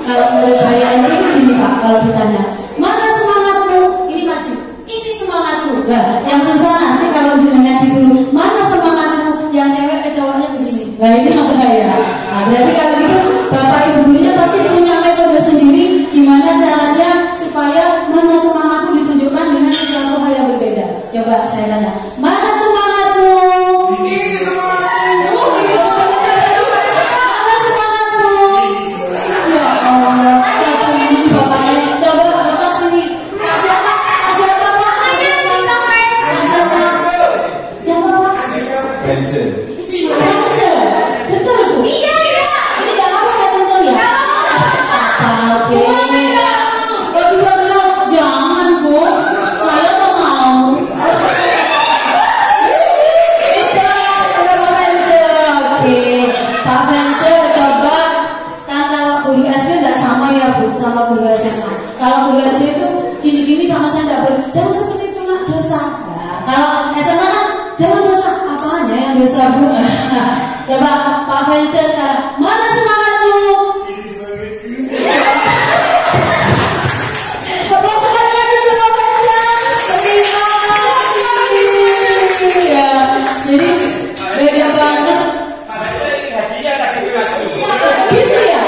Kalau menurut saya ini Pak, kalau ditanya mana semangatmu? Ini maju. Ini semangatmu. Nah, yang susah nanti kalau jenengan disuruh mana semangatmu? Yang cewek ke cowoknya di sini. Nah ini apa ya? Nah, berarti kalau gitu bapak ibu gurunya pasti punya metode sendiri gimana caranya supaya mana semangatmu ditunjukkan dengan sesuatu hal yang berbeda. Coba saya tanya, mana semangatmu? Ini semangatmu. Mana semangatmu? Ya Allah, ini bapaknya. Coba bapak sini. Siapa? Siapa Pak? Siapa Pak? Benjen. Betul Bu. Iya. Ini gak apa saya tentu ya. Oke. Kedua bilang jangan Bu. Saya tak mau. Oke. Pak Fencer coba kan kalau guru SD tidak sama ya Bu sama guru SMA. Kalau guru SD itu gini-gini sama saya tidak boleh. Jangan seperti itu nak dosa. Nah, kalau SMA kan jangan dosa. Apanya yang dosa Bu? Coba Pak Fencer sekarang. Mana semangatmu? Ini semangatku. Aplaus sekali lagi untuk Pak Fencer. Terima kasih. Ya, jadi beda banget. Hadiah tak aku. Gitu ya?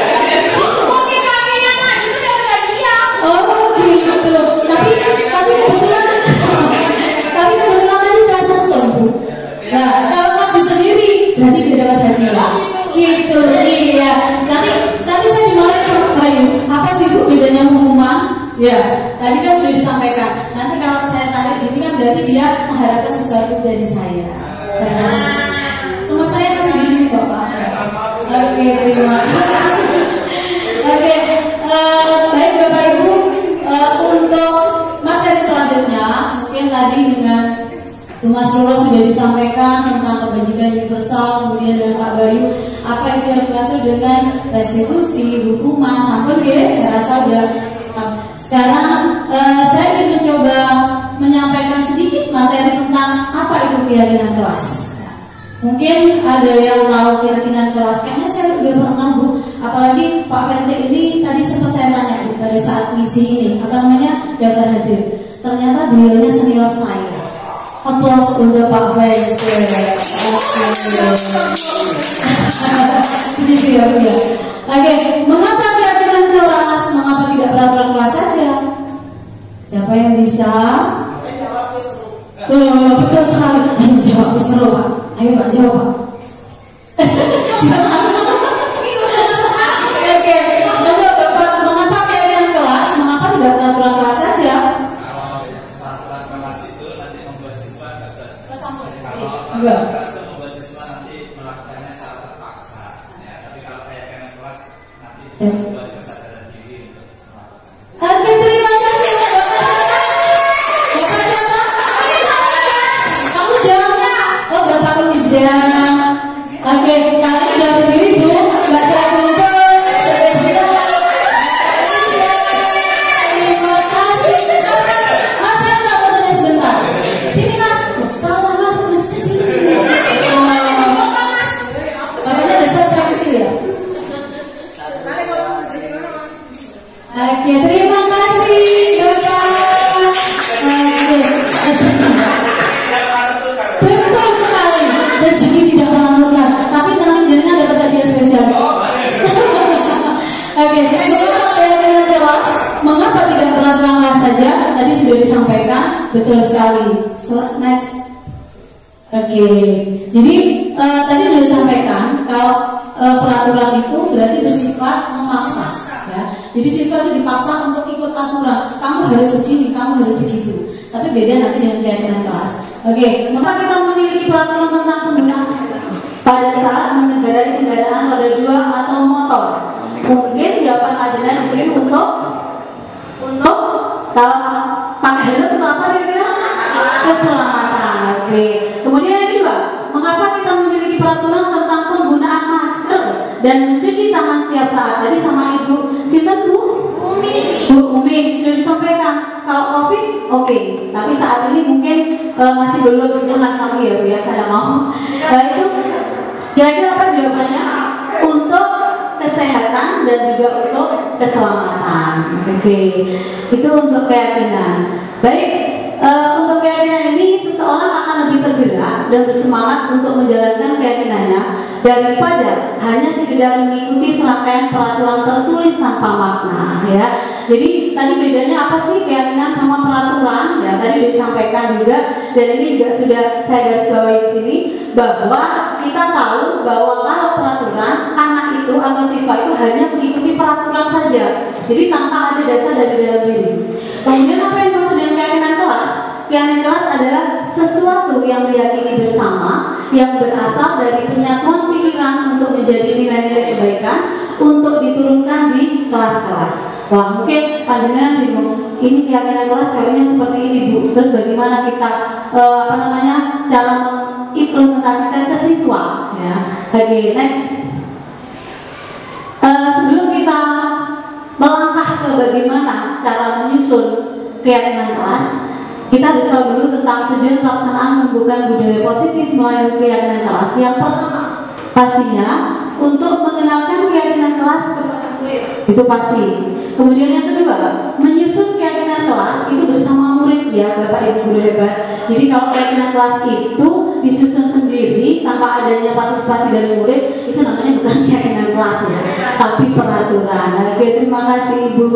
Mungkin kakeknya Nak itu dapat hadiah. Oh gitu. Tapi kebetulan tadi saya nonton Bu. Nah, kalau maju sendiri berarti tidak dapat hadiah. Gitu, iya. Tadi saya dimarahin sama Bayu. Apa sih Bu bedanya pengumuman? Ya, tadi kan sudah disampaikan. Nanti kalau saya tarik ini kan berarti dia mengharapkan sesuatu dari saya. Rumah saya masih di sini kok Pak. Oke, terima kasih. Oke, baik Bapak Ibu, untuk materi selanjutnya mungkin tadi dengan Bu Mas Roro sudah disampaikan tentang kebajikan universal, kemudian dengan Pak Bayu apa itu yang dimaksud dengan restitusi, hukuman, sampun ya, saya rasa sudah. Sekarang saya ingin mencoba menyampaikan sedikit materi tentang apa itu keyakinan kelas. Mungkin ada yang tahu keyakinan kelas, kayaknya saya udah pernah Bu. Apalagi Pak Fencer ini tadi sempat saya tanya Bu pada saat misi ini, apa namanya daftar hadir. Ternyata beliaunya senior saya. Aplaus untuk Pak Fencer. Ini ya. Oke, mengapa keyakinan kelas? Mengapa tidak peraturan kelas saja? Siapa yang bisa? Betul sekali. Ayo jawab seru Pak. Ayo Pak jawab. Oke, coba Bapak mengapa keyakinan kelas? Mengapa tidak peraturan kelas saja? Peraturan kelas itu nanti membuat siswa nggak bisa. Enggak. Membuat siswa nanti melakukannya secara terpaksa. Ya, tapi kalau keyakinan kelas nanti Ya. membuat kesadaran diri untuk melakukan. Oke, terima kasih Bapak. Bapak siapa? Kamu jangan. Oh, Bapak Ujang. Oke, kalian udah berdiri Bu. Mbak saya kumpul. Terima kasih. Mas, saya nggak mau tanya sebentar. Sini Mas. Salah Mas. Sini. Makanya dasar saya kecil ya. Oke, terima kasih Bapak. Betul sekali. Rezeki tidak menentukan, tapi nanti jenengan dapat hadiah spesial. Oke, mengapa keyakinan kelas? Mengapa tidak peraturan kelas saja tadi sudah disampaikan, betul sekali. Next. Oke, jadi tadi sudah disampaikan kalau peraturan itu berarti bersifat memaksa, ya. Jadi siswa itu dipaksa untuk ikut aturan. Kamu harus begini, kamu harus begitu. Tapi beda nanti dengan keyakinan kelas. Oke, maka kita memiliki peraturan tentang penggunaan pada saat mengendarai kendaraan roda 2 atau motor. Mungkin jawaban ajudan di sini untuk kalau pakai helm untuk apa kira-kira? Keselamatan. Oke. Kemudian yang kedua, mengapa kita memiliki peraturan tentang penggunaan masker dan mencuci tangan setiap saat? Tadi sama Ibu Sinten Bu Umi sudah disampaikan. Kalau COVID, oke. Tapi saat ini mungkin masih belum jelas lagi ya Bu ya. Saya mau. Itu kira-kira apa jawabannya? Untuk kesehatan dan juga untuk keselamatan. Oke. Itu untuk keyakinan. Baik. Untuk keyakinan ini seseorang akan lebih tergerak dan bersemangat untuk menjalankan keyakinannya daripada hanya sekedar mengikuti serangkaian peraturan tertulis tanpa makna, ya. Jadi tadi bedanya apa sih keyakinan sama peraturan? Ya tadi disampaikan juga, dan ini juga sudah saya garis bawahi di sini bahwa kita tahu bahwa kalau peraturan anak itu atau siswa itu hanya mengikuti peraturan saja, jadi tanpa ada dasar dari dalam diri. Kemudian apa yang dimaksud dengan keyakinan kelas? Keyakinan kelas adalah sesuatu yang diyakini bersama yang berasal dari penyatuan pikiran untuk menjadi nilai-nilai kebaikan untuk diturunkan di kelas-kelas. Wah, mungkin panjenengan bingung, ini keyakinan kelas kayaknya seperti ini Bu. Terus bagaimana kita cara mengimplementasikan ke siswa? Ya, oke, next. Sebelum kita melangkah ke bagaimana cara menyusun keyakinan kelas, kita harus tahu dulu tentang tujuan pelaksanaan pembukaan budaya positif melalui keyakinan kelas. Yang pertama, pastinya untuk mengenalkan keyakinan kelas kepada murid, itu pasti. Kemudian yang kedua, menyusun keyakinan kelas itu bersama murid, ya Bapak Ibu guru hebat. Jadi kalau keyakinan kelas itu disusun sendiri tanpa adanya partisipasi dari murid, itu namanya bukan keyakinan kelas ya, tapi peraturan. Oke, terima kasih Ibu.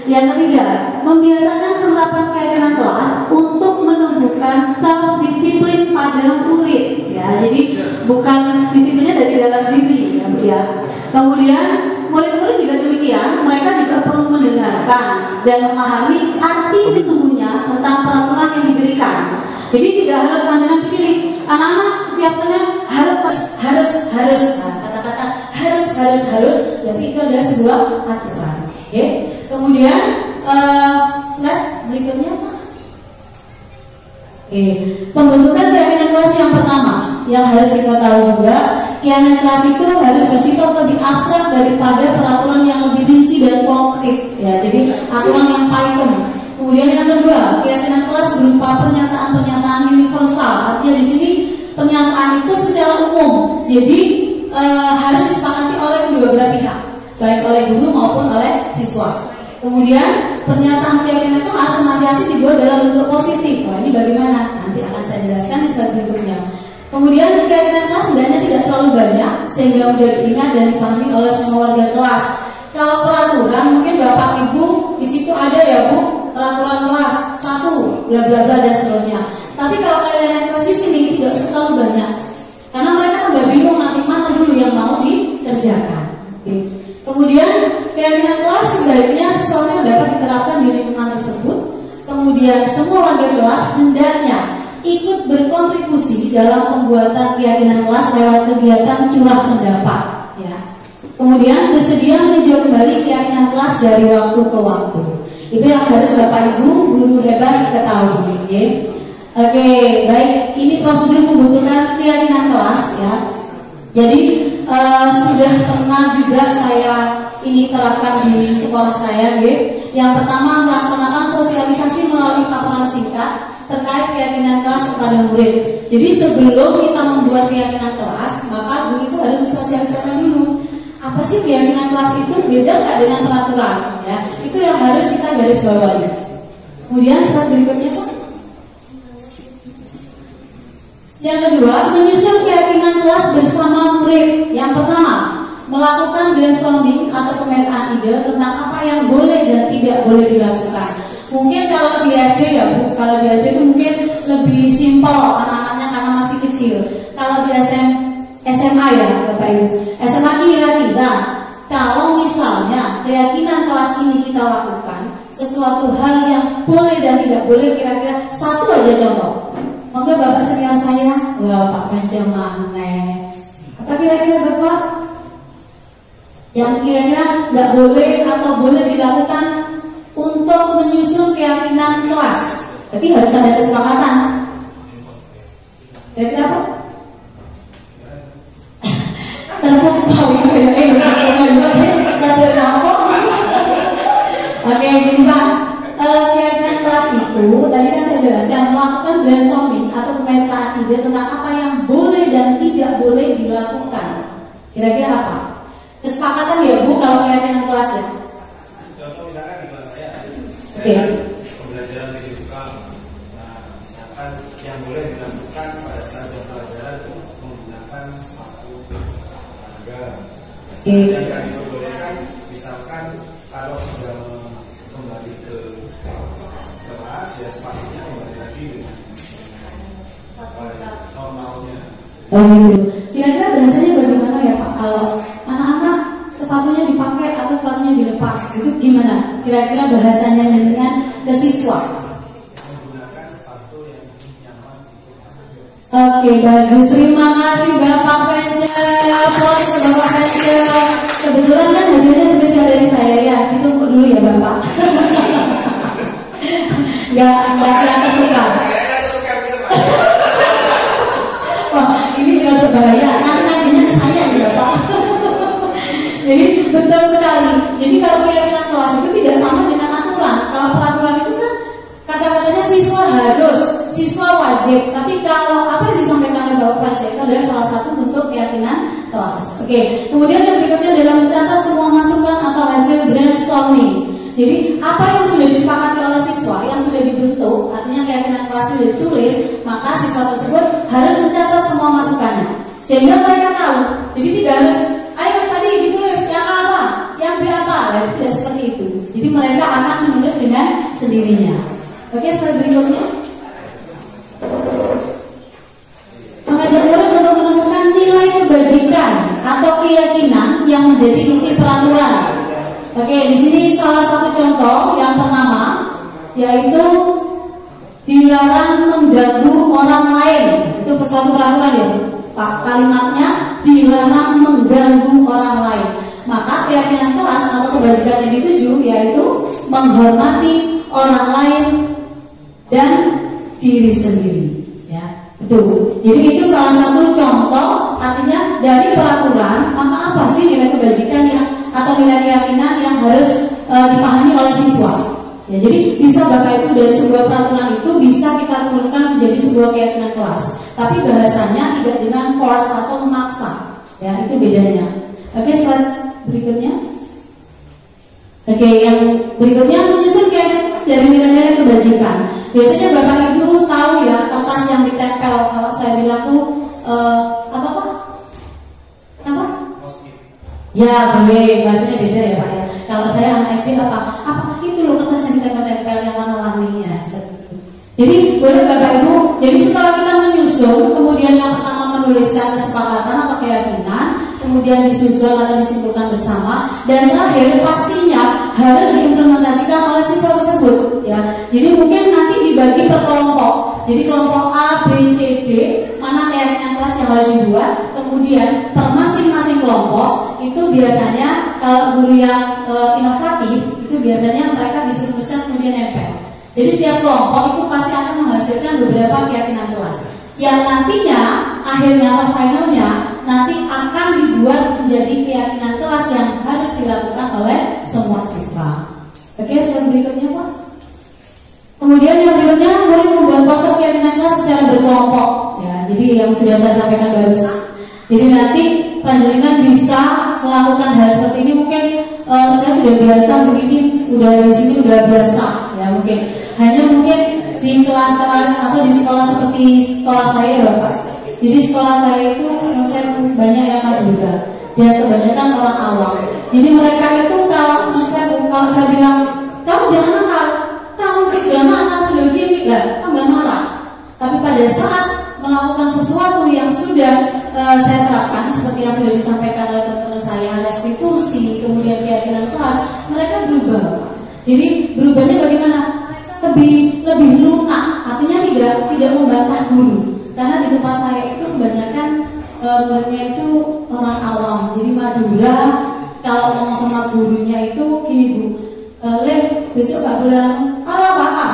Yang ketiga, membiasakan penerapan keyakinan kelas untuk menumbuhkan self disiplin pada murid, ya. Jadi bukan disiplinnya dari dalam diri, ya Bu ya. Kemudian murid-murid juga demikian, mereka juga perlu mendengarkan dan memahami arti sesungguhnya tentang peraturan yang diberikan. Jadi tidak harus panjenengan pilih anak-anak setiap Senin harus nah, kata-kata harus berarti itu adalah sebuah aturan. Oke. Kemudian slide berikutnya apa? Pembentukan keyakinan kelas yang pertama yang harus kita tahu juga, keyakinan kelas itu harus bersifat lebih abstrak daripada peraturan yang lebih rinci dan konkret, ya. Jadi aturan yang pakem. Kemudian yang kedua, keyakinan kelas berupa pernyataan-pernyataan universal. Artinya di sini pernyataan itu secara umum. Jadi harus disepakati oleh kedua belah pihak, baik oleh guru maupun oleh siswa. Kemudian pernyataan keyakinan kelas senantiasa dibuat dalam bentuk positif. Wah, ini bagaimana? Nanti akan saya jelaskan di slide berikutnya. Kemudian keyakinan kelas sebenarnya tidak terlalu banyak sehingga mudah diingat dan dipahami oleh semua warga kelas. Kalau peraturan mungkin Bapak Ibu di situ ada ya Bu, peraturan kelas 1 bla bla bla dan seterusnya. Tapi kalau keyakinan kelas di sini tidak terlalu banyak. Karena mereka udah bingung nanti mana dulu yang mau dikerjakan. Oke. Kemudian keyakinan kelas sebaliknya sesuatu yang dapat diterapkan di lingkungan tersebut. Kemudian semua warga kelas hendaknya ikut berkontribusi dalam pembuatan keyakinan kelas lewat kegiatan curah pendapat, ya. Kemudian bersedia meninjau kembali keyakinan kelas dari waktu ke waktu. Itu yang harus Bapak Ibu guru hebat ketahui, ya. Oke, baik. Ini prosedur pembentukan keyakinan kelas, ya. Jadi sudah pernah juga saya ini terapkan di sekolah saya, ya. Yang pertama melaksanakan sosialisasi melalui paparan singkat terkait keyakinan kelas kepada murid. Jadi sebelum kita membuat keyakinan kelas, maka guru itu harus mensosialisasikan dulu. Apa sih keyakinan kelas itu, beda nggak dengan peraturan? Ya, itu yang harus kita garis bawahi. Kemudian slide berikutnya Pak. Yang kedua, menyusun keyakinan kelas bersama murid. Yang pertama, melakukan brainstorming atau pemetaan ide tentang apa yang boleh dan tidak boleh dilakukan. Mungkin kalau di SD ya Bu, kalau di SD itu mungkin lebih simpel anak-anaknya karena masih kecil. Kalau di SMA ya Bapak Ibu, SMA kira-kira kalau misalnya keyakinan kelas ini kita lakukan sesuatu hal yang boleh dan tidak boleh, kira-kira satu aja contoh. Maka Bapak senior saya, wah Pak Benjamin, apa kira-kira Bapak yang kira-kira nggak boleh atau boleh dilakukan untuk menyusun keyakinan kelas? Berarti harus ada kesepakatan. Kira-kira apa? Terpukau Oke, jadi Pak, keyakinan kelas itu tadi kan saya jelaskan melakukan brainstorming atau pemetaan ide tentang apa yang boleh dan tidak boleh dilakukan. Kira-kira apa? Kesepakatan ya Bu kalau keyakinan kelas ya. Contoh misalkan di kelas saya Oke. Pembelajaran digital. Nah, misalkan yang boleh dilakukan pada saat pembelajaran itu menggunakan sepatu olahraga. Yang tidak diperbolehkan misalkan kalau sudah kembali ke kelas ya sepatunya kembali lagi dengan normalnya. Oh gitu. Kira-kira bahasanya bagaimana ya Pak kalau anak-anak sepatunya dipakai atau sepatunya dilepas, itu gimana? Kira-kira bahasanya dengan ke siswa. Menggunakan sepatu yang nyaman. Oke, bagus. Terima kasih Bapak Penca. Aplaus untuk Bapak Penca. Kebetulan kan hadirnya spesial dari saya ya. Ditunggu dulu ya Bapak. Nggak tertukar. Wah, ini rada bahaya. Nantinya ke saya ya Bapak. Jadi betul sekali. Jadi kalau keyakinan kelas itu tidak sama dengan aturan. Kalau peraturan itu kan kata-katanya siswa harus, siswa wajib. Tapi kalau apa yang disampaikan oleh Bapak Penca itu adalah salah satu bentuk keyakinan kelas. Oke. Kemudian yang berikutnya adalah mencatat semua masukan atau hasil brainstorming. Jadi apa yang sudah disepakati oleh siswa, yang sudah dibentuk, artinya keyakinan kelas sudah ditulis, maka siswa tersebut harus mencatat semua masukannya, sehingga mereka tahu. Jadi tidak harus, ayo tadi ditulis yang A apa, yang B apa, nah, tidak seperti itu. Jadi mereka akan menulis dengan sendirinya. Oke, slide berikutnya. Mengajak murid untuk menemukan nilai kebajikan atau keyakinan yang menjadi inti peraturan. Oke, di sini salah satu contoh yang pertama yaitu dilarang mengganggu orang lain. Itu suatu peraturan ya, Pak. Kalimatnya dilarang mengganggu orang lain. Maka keyakinan kelas atau kebajikan yang dituju yaitu menghormati orang lain dan diri sendiri. Ya, betul. Jadi itu salah satu contoh, artinya dari peraturan maka apa sih nilai kebajikan yang atau nilai keyakinan yang harus dipahami oleh siswa. Ya, jadi bisa Bapak Ibu dari sebuah peraturan itu bisa kita turunkan menjadi sebuah keyakinan kelas. Tapi bahasanya tidak dengan force atau memaksa. Ya, itu bedanya. Oke, slide berikutnya. Oke, yang berikutnya menyusun keyakinan dari nilai-nilai kebajikan. Biasanya Bapak Ibu tahu ya kertas yang ditempel, kalau saya bilang tuh apa Pak? Apa? Ya boleh, bahasanya beda ya Pak ya. Kalau saya anak SD apa itu loh kertas yang ditempel-tempel yang warna-warninya seperti itu. Jadi boleh Bapak Ibu. Jadi setelah kita menyusun, kemudian yang pertama menuliskan kesepakatan atau keyakinan, kemudian disusun atau disimpulkan bersama, dan terakhir pastinya harus diimplementasikan oleh siswa tersebut. Ya, jadi mungkin nanti dibagi per kelompok. Jadi kelompok A, B, C, D, mana keyakinan kelas yang harus dibuat. Kemudian per masing-masing kelompok itu biasanya kalau guru yang inovatif itu biasanya mereka disuruhkan kemudian nempel. Jadi setiap kelompok itu pasti akan menghasilkan beberapa keyakinan kelas yang nantinya akhirnya atau finalnya nanti akan dibuat menjadi keyakinan kelas yang harus dilakukan oleh semua siswa. Oke, slide berikutnya Pak. Kemudian yang berikutnya murid membuat poster keyakinan kelas secara berkelompok. Ya, jadi yang sudah saya sampaikan barusan. Jadi nanti panjenengan bisa melakukan hal seperti ini. Mungkin saya sudah biasa begini, udah di sini udah biasa. Ya mungkin hanya mungkin di kelas-kelas atau di sekolah seperti sekolah saya Bapak. Jadi sekolah saya itu saya banyak yang madura dan kebanyakan orang awam. Jadi mereka itu kalau saya bilang kamu jangan nakal, kamu pada saat melakukan sesuatu yang sudah saya terapkan seperti yang sudah disampaikan oleh teman-teman saya, restitusi, kemudian keyakinan kelas, mereka berubah. Jadi berubahnya bagaimana? Lebih lunak, artinya tidak membantah guru. Karena di tempat saya itu kebanyakan muridnya itu orang awam, jadi Madura. Kalau ngomong sama gurunya itu gini Bu, besok gak boleh apa-apa,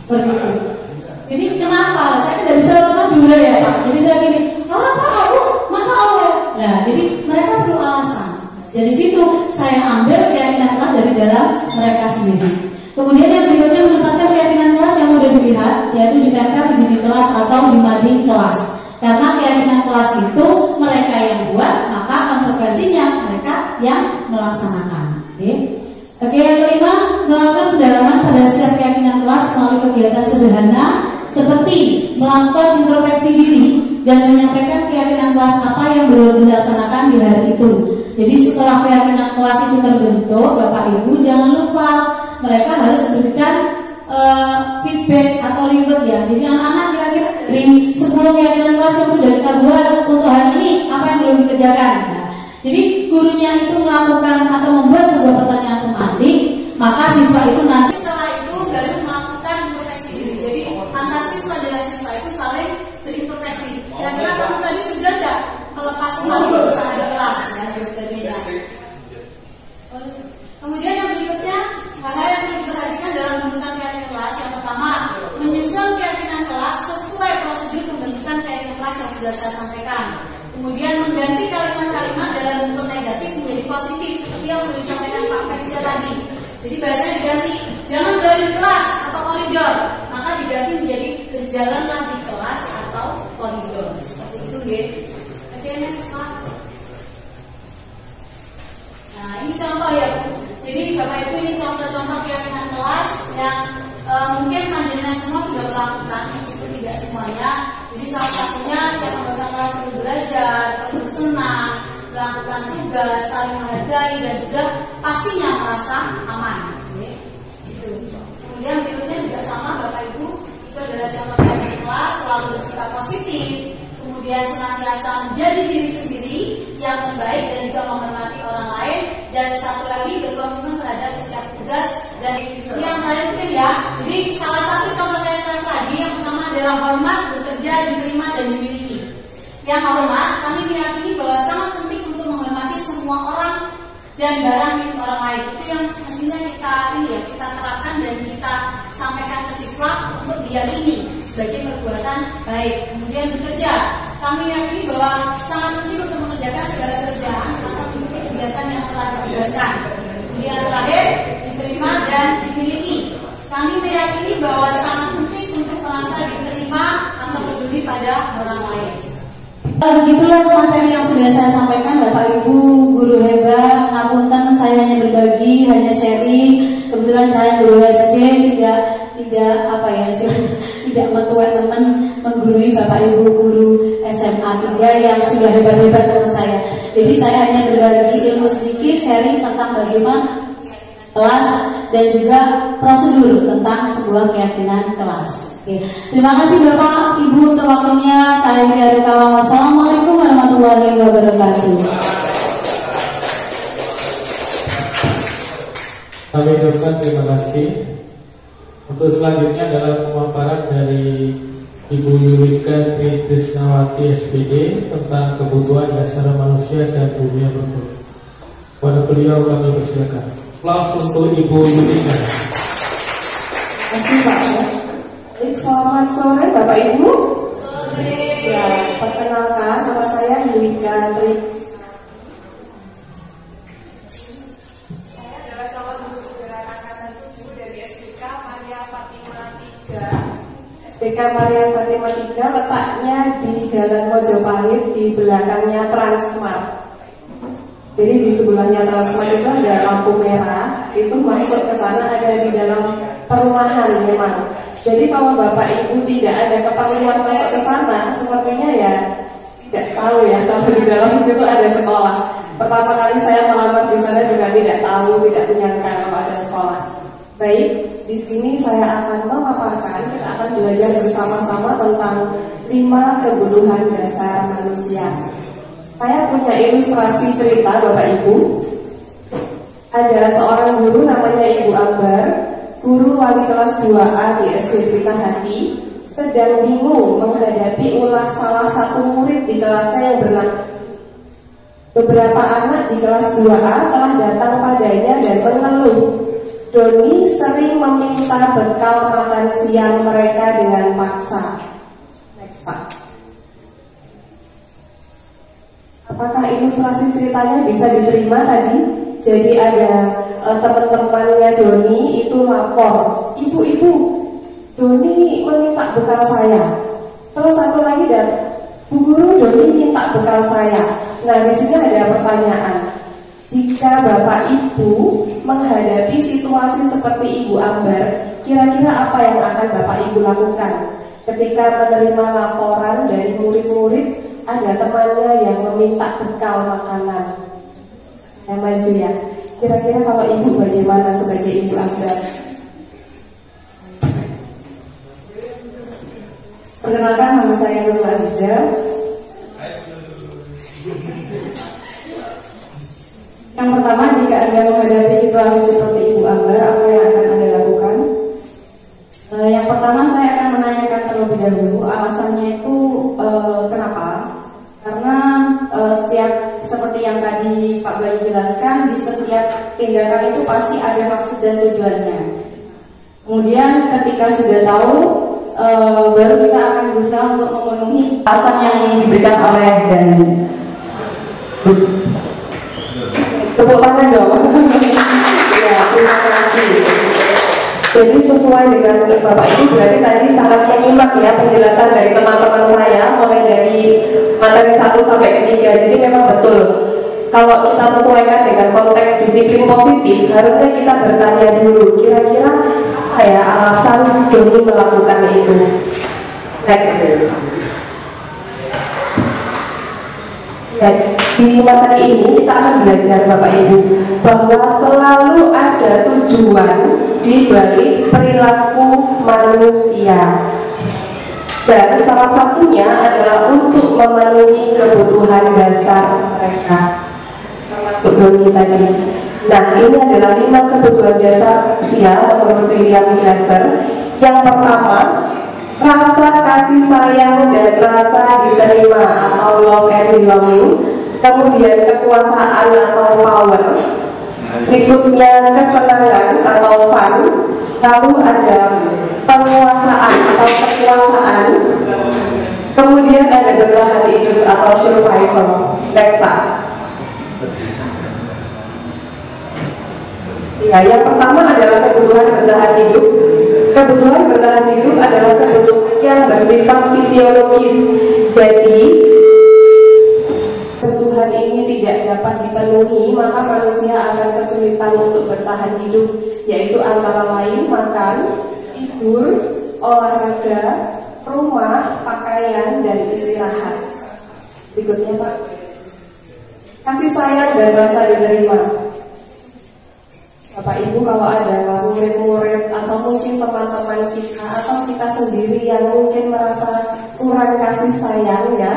seperti itu. Jadi kenapa? Saya tidak bisa orang Madura ya Pak. Jadi saya gini, apa-apa Bu, maka oleh. Nah, jadi mereka perlu alasan. Dari situ saya ambil keyakinan kelas dari dalam mereka sendiri. Kemudian yang berikutnya menempatkan keyakinan kelas yang mudah dilihat, yaitu ditempel di dinding kelas atau di mading kelas. Karena keyakinan kelas itu mereka yang buat, maka konsekuensinya mereka yang melaksanakan. Oke, yang kelima, melakukan pendalaman pada setiap keyakinan kelas melalui kegiatan sederhana seperti melakukan introspeksi diri dan menyampaikan keyakinan kelas apa yang belum dilaksanakan di hari itu. Jadi setelah keyakinan kelas itu terbentuk, Bapak Ibu jangan lupa mereka harus memberikan feedback atau reward ya. Jadi anak-anak kira-kira dari 10 keyakinan kelas yang sudah kita buat untuk hari ini apa yang belum dikerjakan. Nah, jadi gurunya itu melakukan atau membuat sebuah pertanyaan pematik, maka siswa itu nanti setelah itu baru melakukan introspeksi diri. Jadi antar siswa dan siswa itu saling berintrospeksi. Kira-kira kamu tadi sudah nggak melepas malu terhadap kelas dan sebagainya. Kemudian yang berikutnya, hal-hal yang perlu diperhatikan dalam pembentukan keyakinan kelas. Yang pertama, menyusun keyakinan kelas sesuai prosedur pembentukan keyakinan kelas yang sudah saya sampaikan. Kemudian mengganti kalimat-kalimat dalam bentuk negatif menjadi positif seperti yang sudah disampaikan Pak Ferija tadi. Jadi bahasanya diganti, jangan berada di kelas atau koridor, maka diganti menjadi berjalanlah di kelas atau koridor. Seperti itu, ya. Oke, next Pak. Nah, ini contoh ya Bu. Jadi Bapak Ibu, ini contoh-contoh keyakinan kelas yang mungkin panjenengan semua sudah melakukan, meskipun tidak semuanya. Jadi salah satunya setiap anggota kelas perlu belajar, perlu senang, melakukan tugas, saling menghargai, dan juga pastinya merasa aman. Gitu. Kemudian berikutnya juga sama Bapak Ibu, itu adalah contoh keyakinan kelas, selalu bersikap positif, kemudian senantiasa menjadi diri sendiri yang terbaik dan juga menghormati orang lain, dan satu lagi berkomitmen terhadap setiap tugas dan yang lain itu ya. Jadi salah satu contoh keyakinan kelas tadi yang pertama adalah hormat, bekerja, diterima dan dimiliki. Yang hormat, kami meyakini bahwa sangat penting untuk menghormati semua orang dan barang milik orang lain. Itu yang mestinya kita terapkan dan kita sampaikan ke siswa untuk diyakini sebagai perbuatan baik. Kemudian bekerja, kami meyakini bahwa sangat penting untuk mengerjakan segala pekerjaan atau mengikuti kegiatan yang telah ditugaskan. Kemudian terakhir, diterima dan dimiliki. Kami meyakini bahwa sangat penting untuk merasa diterima atau peduli pada orang lain. Begitulah materi yang sudah saya sampaikan Bapak Ibu, guru hebat. Ngapunten, saya hanya berbagi, hanya sharing. Kebetulan saya guru SD, tidak metuai teman menggurui Bapak Ibu guru SMA 3 yang sudah hebat-hebat teman saya. Jadi saya hanya berbagi ilmu sedikit, sharing tentang bagaimana kelas dan juga prosedur tentang sebuah keyakinan kelas. Oke. Terima kasih Bapak Ibu untuk waktunya. Saya Hidayah Kalam. Wassalamualaikum warahmatullahi wabarakatuh. Kami ucapkan terima kasih. Untuk selanjutnya adalah pemaparan dari Ibu Yulika Tri Trisnawati SPD tentang kebutuhan dasar manusia dan dunia berikut. Pada beliau kami persilakan. Langsung untuk Ibu Yulika. Terima kasih Pak. Selamat sore Bapak Ibu. Sore. Ya, perkenalkan nama saya Yulika Tri. Saya adalah calon guru penggerak angkatan 7 dari SDK Maria Fatima 3. SDK Maria Fatima 3 letaknya di Jalan Mojopahit, di belakangnya Transmart. Jadi di sebelahnya Transmart itu ada lampu merah, itu masuk ke sana ada di dalam perumahan memang. Jadi kalau Bapak Ibu tidak ada keperluan masuk ke sana, sepertinya ya tidak tahu ya kalau di dalam situ ada sekolah. Pertama kali saya melamar di sana juga tidak tahu, tidak menyangka kalau ada sekolah. Baik. Di sini saya akan memaparkan, kita akan belajar bersama-sama tentang 5 kebutuhan dasar manusia. Saya punya ilustrasi cerita Bapak Ibu. Ada seorang guru namanya Ibu Akbar, guru wali kelas 2A di SD Pelita Hati, sedang bingung menghadapi ulah salah satu murid di kelasnya yang bernama. Beberapa anak di kelas 2A telah datang padanya dan mengeluh. Doni sering meminta bekal makan siang mereka dengan paksa. Next, Pak. Apakah ilustrasi ceritanya bisa diterima tadi? Jadi ada teman-temannya Doni itu lapor, ibu-ibu, Doni meminta bekal saya. Terus satu lagi dan Bu Guru, Doni minta bekal saya. Nah, di sini ada pertanyaan. Jika Bapak Ibu menghadapi situasi seperti Ibu Ambar, kira-kira apa yang akan Bapak Ibu lakukan ketika menerima laporan dari murid-murid ada temannya yang meminta bekal makanan? Yang maju ya. Kira-kira kalau Ibu bagaimana sebagai Ibu Ambar? Perkenalkan, nama saya Nurul Aziza. Yang pertama, jika Anda menghadapi situasi seperti Ibu Ambar, apa yang akan Anda lakukan? Yang pertama, saya akan menanyakan terlebih dahulu alasannya itu kenapa? Karena setiap seperti yang tadi Pak Bayu jelaskan, di setiap tindakan itu pasti ada maksud dan tujuannya. Kemudian ketika sudah tahu, baru kita akan berusaha untuk memenuhi alasan yang diberikan oleh Dani. Tepuk tangan dong. Ya, terima kasih. Jadi sesuai dengan Bapak Ibu berarti tadi sangat menyimak ya penjelasan dari teman-teman saya mulai dari materi 1 sampai ke 3. Jadi memang betul kalau kita sesuaikan dengan konteks disiplin positif, harusnya kita bertanya dulu kira-kira apa ya alasan Doni melakukan itu. Next. Ya, di materi ini kita akan belajar Bapak Ibu bahwa selalu ada tujuan di balik perilaku manusia. Dan salah satunya adalah untuk memenuhi kebutuhan dasar mereka, termasuk Doni tadi. Nah, ini adalah 5 kebutuhan dasar manusia menurut William Glasser. Yang pertama, rasa kasih sayang dan rasa diterima atau love and belonging. Kemudian kekuasaan atau power. Berikutnya kesenangan atau fun. Lalu ada penguasaan atau kekuasaan. Kemudian ada bertahan hidup atau survival. Next, Pak. Ya, yang pertama adalah kebutuhan bertahan hidup. Kebutuhan bertahan hidup adalah kebutuhan yang bersifat fisiologis. Jadi, kebutuhan ini tidak dapat dipenuhi, maka manusia akan kesulitan untuk bertahan hidup, yaitu antara lain makan, tidur, olahraga, rumah, pakaian, dan istirahat. Berikutnya, Pak. Kasih sayang dan rasa diterima. Bapak Ibu, kalau ada murid-murid atau mungkin teman-teman kita atau kita sendiri yang mungkin merasa kurang kasih sayang ya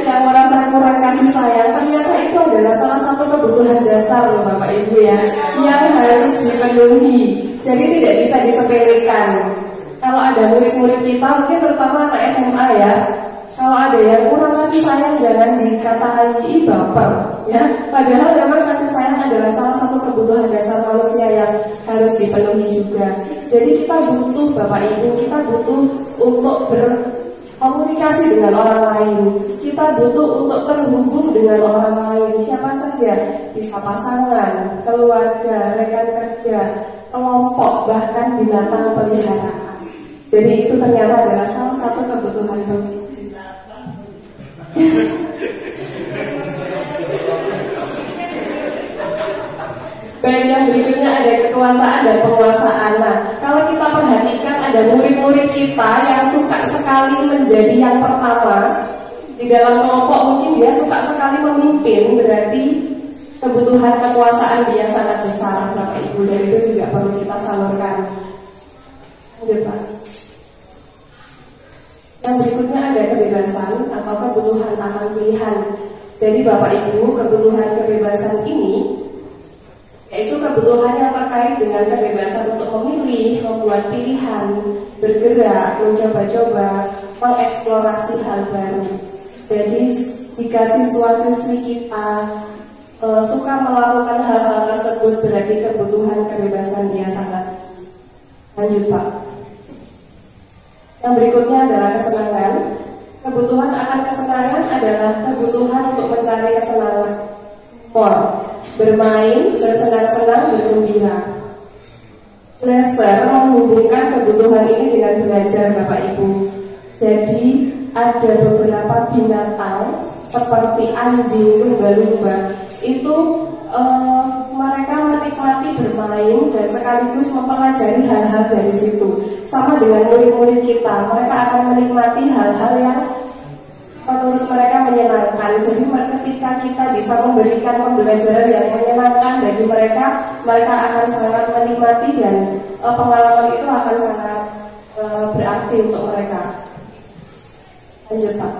yang merasa kurang kasih sayang, ternyata itu adalah salah satu kebutuhan dasar loh Bapak Ibu ya, yang harus dipenuhi. Jadi tidak bisa disepelekan. Kalau ada murid-murid kita, mungkin terutama anak SMA ya, kalau ada yang kurang kasih sayang jangan dikatai baper ya. Padahal memang kasih sayang adalah salah satu kebutuhan dasar manusia yang harus dipenuhi juga. Jadi kita butuh Bapak Ibu, kita butuh untuk berkomunikasi dengan orang lain. Kita butuh untuk terhubung dengan orang lain. Siapa saja, bisa pasangan, keluarga, rekan kerja, kelompok, bahkan binatang peliharaan. Jadi itu ternyata adalah salah satu kebutuhan manusia. Baik, yang berikutnya ada kekuasaan dan penguasaan. Nah, kalau kita perhatikan ada murid-murid kita yang suka sekali menjadi yang pertama di dalam kelompok, mungkin dia suka sekali memimpin, berarti kebutuhan kekuasaan dia sangat besar, Bapak Ibu, dan itu juga perlu kita salurkan. Lanjut, Pak. Yang berikutnya ada kebebasan atau kebutuhan akan pilihan. Jadi Bapak Ibu, kebutuhan kebebasan ini yaitu kebutuhan yang terkait dengan kebebasan untuk memilih, membuat pilihan, bergerak, mencoba-coba, mengeksplorasi hal baru. Jadi jika siswa-siswi kita suka melakukan hal-hal tersebut, berarti kebutuhan kebebasan dia sangat. Lanjut, Pak. Yang berikutnya adalah kesenangan. Kebutuhan akan kesenangan adalah kebutuhan untuk mencari kesenangan. Bermain, bersenang-senang, bergembira. Leser menghubungkan kebutuhan ini dengan belajar, Bapak Ibu. Jadi ada beberapa binatang seperti anjing, lumba-lumba itu mereka menikmati bermain dan sekaligus mempelajari hal-hal dari situ. Sama dengan murid-murid kita, mereka akan menikmati hal-hal yang menurut mereka menyenangkan. Jadi ketika kita bisa memberikan pembelajaran yang menyenangkan bagi mereka, mereka akan sangat menikmati dan pengalaman itu akan sangat berarti untuk mereka. Lanjut, Pak.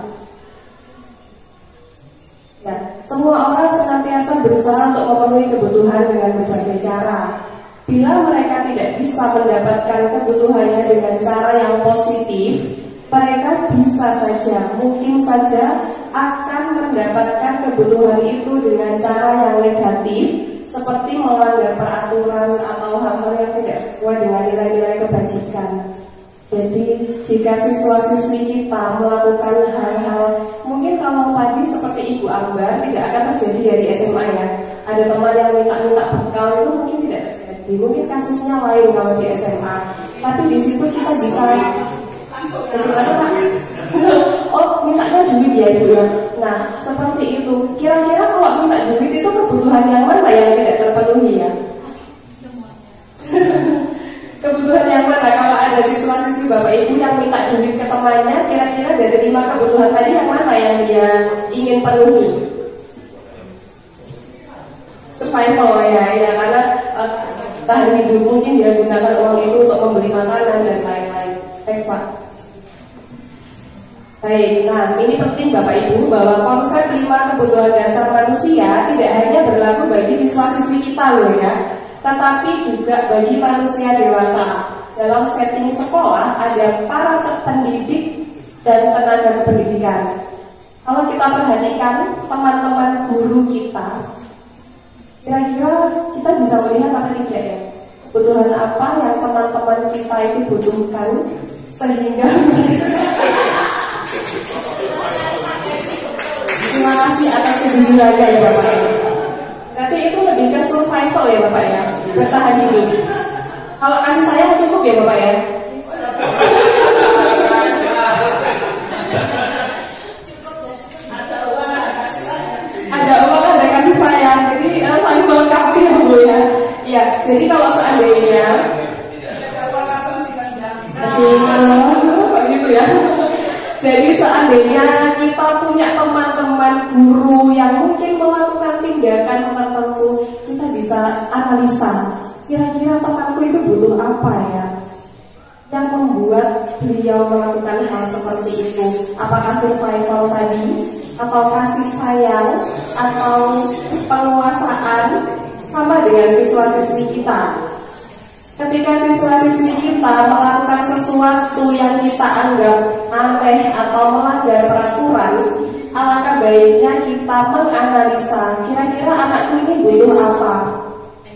Ya, semua orang senantiasa berusaha untuk memenuhi kebutuhan dengan berbagai cara. Bila mereka tidak bisa mendapatkan kebutuhannya dengan cara yang positif, mereka bisa saja, mungkin saja akan mendapatkan kebutuhan itu dengan cara yang negatif, seperti melanggar peraturan atau hal-hal yang tidak sesuai dengan nilai-nilai kebajikan. Jadi jika siswa-siswi kita melakukan hal-hal, mungkin kalau tadi seperti Ibu Ambar tidak akan terjadi dari SMA ya. Ada teman yang minta-minta bekal itu mungkin tidak terjadi. Mungkin kasusnya lain kalau di SMA. Tapi di situ kita bisa bagaimana, Pak? Oh, mintanya duit ya Ibu ya. Nah, seperti itu. Kira-kira kalau minta duit itu kebutuhan yang mana yang tidak terpenuhi ya? Kebutuhan yang mana? Kalau ada siswa-siswi Bapak Ibu yang minta duit ke temannya, kira-kira dari 5 kebutuhan tadi yang mana yang dia ingin penuhi? Survival ya, karena tahan hidup, mungkin dia gunakan uang itu untuk membeli makanan dan lain-lain. Thanks, Pak. Baik, nah ini penting Bapak Ibu bahwa konsep 5 kebutuhan dasar manusia tidak hanya berlaku bagi siswa-siswi kita loh ya, tetapi juga bagi manusia dewasa. Dalam setting sekolah ada para pendidik dan tenaga kependidikan. Kalau kita perhatikan teman-teman guru kita, kira-kira kita bisa melihat apa tidak ya? Kebutuhan apa yang teman-teman kita itu butuhkan sehingga terima kasih atas kejujurannya ya Bapak ya. Berarti itu lebih ke survival ya Bapak ya, bertahan hidup. Kalau kasih sayang cukup ya Bapak ya. Ada uang, ada kasih sayang, jadi saling melengkapi ya Bu ya. Ya, jadi kalau seandainya gitu ya. Jadi seandainya kita punya teman-teman guru yang mungkin melakukan tindakan tertentu, kita bisa analisa, kira-kira temanku itu butuh apa ya yang membuat beliau melakukan hal seperti itu. Apakah survival tadi, atau kasih sayang, atau penguasaan, sama dengan siswa-siswi kita. Ketika siswa-siswi kita melakukan sesuatu yang kita anggap aneh atau melanggar peraturan, alangkah baiknya kita menganalisa, kira-kira anakku ini butuh apa,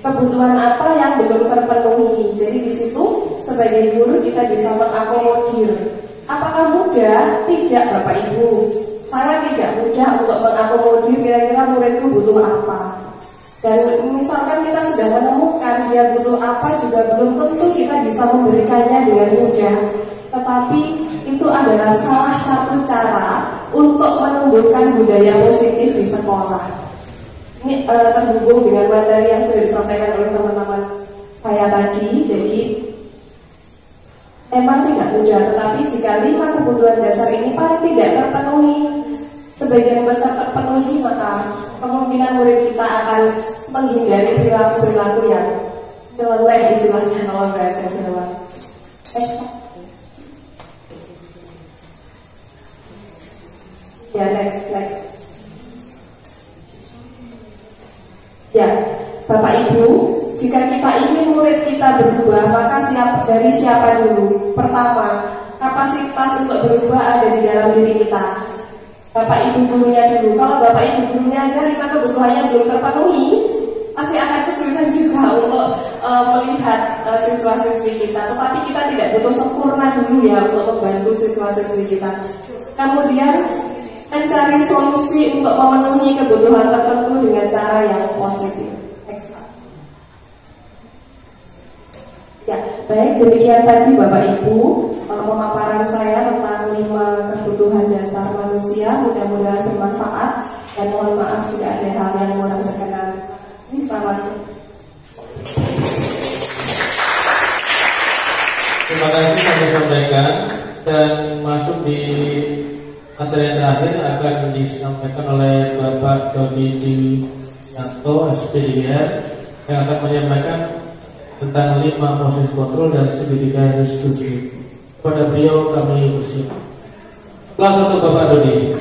kebutuhan apa yang belum terpenuhi. Jadi di situ sebagai guru kita bisa mengakomodir. Apakah mudah? Tidak Bapak Ibu. Saya tidak mudah untuk mengakomodir kira-kira muridku butuh apa. Dan misalkan kita sudah menemukan dia butuh apa, juga belum tentu kita bisa memberikannya dengan mudah. Tetapi itu adalah salah satu cara untuk menumbuhkan budaya positif di sekolah. Ini terhubung dengan materi yang sudah disampaikan oleh teman-teman saya tadi. Jadi memang tidak mudah, tetapi jika 5 kebutuhan dasar ini paling tidak terpenuhi, sebagian besar terpenuhi, maka kemungkinan murid kita akan menghindari perilaku-perilaku yang nyeleneh istilahnya kalau bahasa Jawa. Ya, next. Ya, Bapak Ibu, jika kita ingin murid kita berubah, maka dari siapa dulu? Pertama, kapasitas untuk berubah ada di dalam diri kita. Bapak Ibu gurunya dulu. Kalau Bapak Ibu gurunya aja lima kebutuhannya belum terpenuhi, pasti akan kesulitan juga untuk melihat siswa-siswi kita. Tetapi kita tidak butuh sempurna dulu ya untuk membantu siswa-siswi kita. Kemudian mencari solusi untuk memenuhi kebutuhan tertentu dengan cara yang positif. Next. Ya, baik, demikian tadi Bapak Ibu pemaparan saya tentang 5 kebutuhan dasar manusia. Mudah-mudahan bermanfaat dan mohon maaf jika ada hal yang kurang berkenan. Ini selamat. Terima kasih saya sampaikan, dan masuk di materi yang terakhir akan disampaikan oleh Bapak Dodi Dianto, SPDR, yang akan menyampaikan tentang 5 proses kontrol dan segitiga restitusi. Pada beliau kami bersiap. Kelas untuk Bapak Dodi.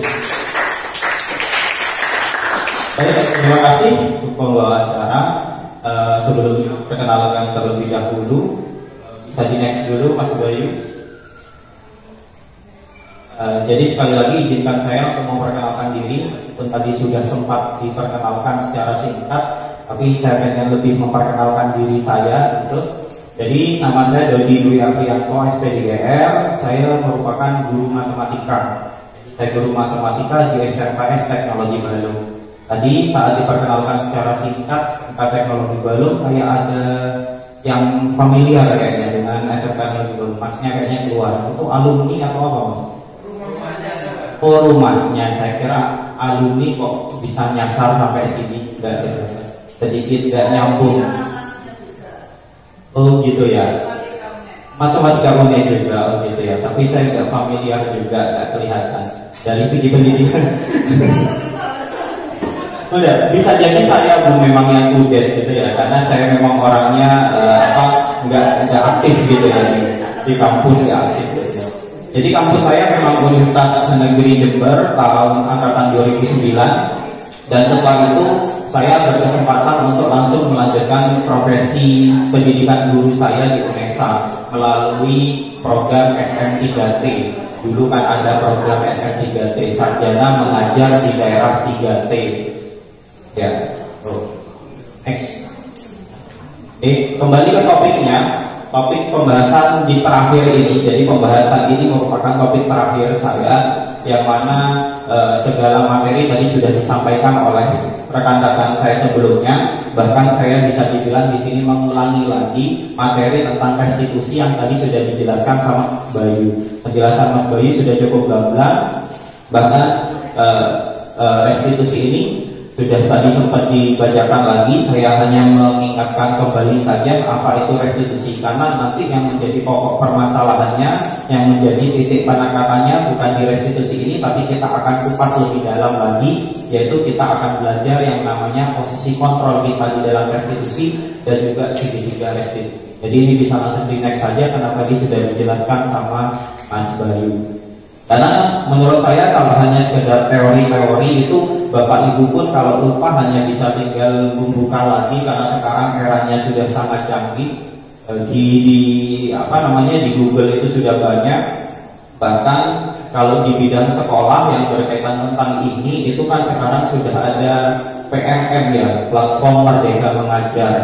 Baik, terima kasih untuk pembawa acara. Sebelum perkenalkan terlebih dahulu, bisa di next dulu Mas Bayu. Jadi sekali lagi izinkan saya untuk memperkenalkan diri. Meskipun tadi sudah sempat diperkenalkan secara singkat, tapi saya ingin lebih memperkenalkan diri saya gitu. Jadi nama saya Dodi Dwi Aprianto, SPDR. Saya merupakan guru matematika. Saya guru matematika di SMKS Teknologi Balung. Tadi saat diperkenalkan secara singkat tentang Teknologi Balung, kayak ada yang familiar kayaknya dengan SMK Teknologi Balung. Masnya kayaknya keluar. Itu alumni atau apa Mas? Oh, rumahnya. Saya kira alumni kok bisa nyasar sampai sini. Sedikit gak nyambung. Oh gitu ya. Matematika UNED juga, oh gitu ya. Tapi saya nggak familiar juga, nggak kelihatan dari segi pendidikan. Udah, bisa jadi saya belum memang yang UNED gitu ya, karena saya memang orangnya nggak aktif gitu ya di kampus, nggak aktif gitu ya. Jadi kampus saya memang Universitas Negeri Jember tahun angkatan 2009, dan setelah itu saya berkesempatan untuk langsung melanjutkan profesi pendidikan guru saya di UNESA melalui program SM3T. Dulu kan ada program SM3T, sarjana mengajar di daerah 3T. Ya, next. Kembali ke topiknya. Topik pembahasan di terakhir ini. Jadi pembahasan ini merupakan topik terakhir saya, yang mana segala materi tadi sudah disampaikan oleh rekan-rekan saya sebelumnya. Bahkan saya bisa dibilang di sini mengulangi lagi materi tentang restitusi yang tadi sudah dijelaskan sama Mas Bayu. Penjelasan Mas Bayu sudah cukup gamblang. Bahkan restitusi ini sudah tadi sempat dibacakan lagi. Saya hanya mengingatkan kembali saja apa itu restitusi, karena nanti yang menjadi pokok permasalahannya, yang menjadi titik penekatannya bukan di restitusi ini, tapi kita akan kupas lebih dalam lagi, yaitu kita akan belajar yang namanya posisi kontrol kita di dalam restitusi dan juga segitiga restitusi. Jadi ini bisa langsung di next saja karena tadi sudah dijelaskan sama Mas Bayu. Karena menurut saya kalau hanya sekedar teori-teori itu Bapak Ibu pun kalau lupa hanya bisa tinggal membuka lagi, karena sekarang eranya sudah sangat canggih. Di Google itu sudah banyak. Bahkan kalau di bidang sekolah yang berkaitan tentang ini itu kan sekarang sudah ada PMM ya, platform Merdeka Mengajar.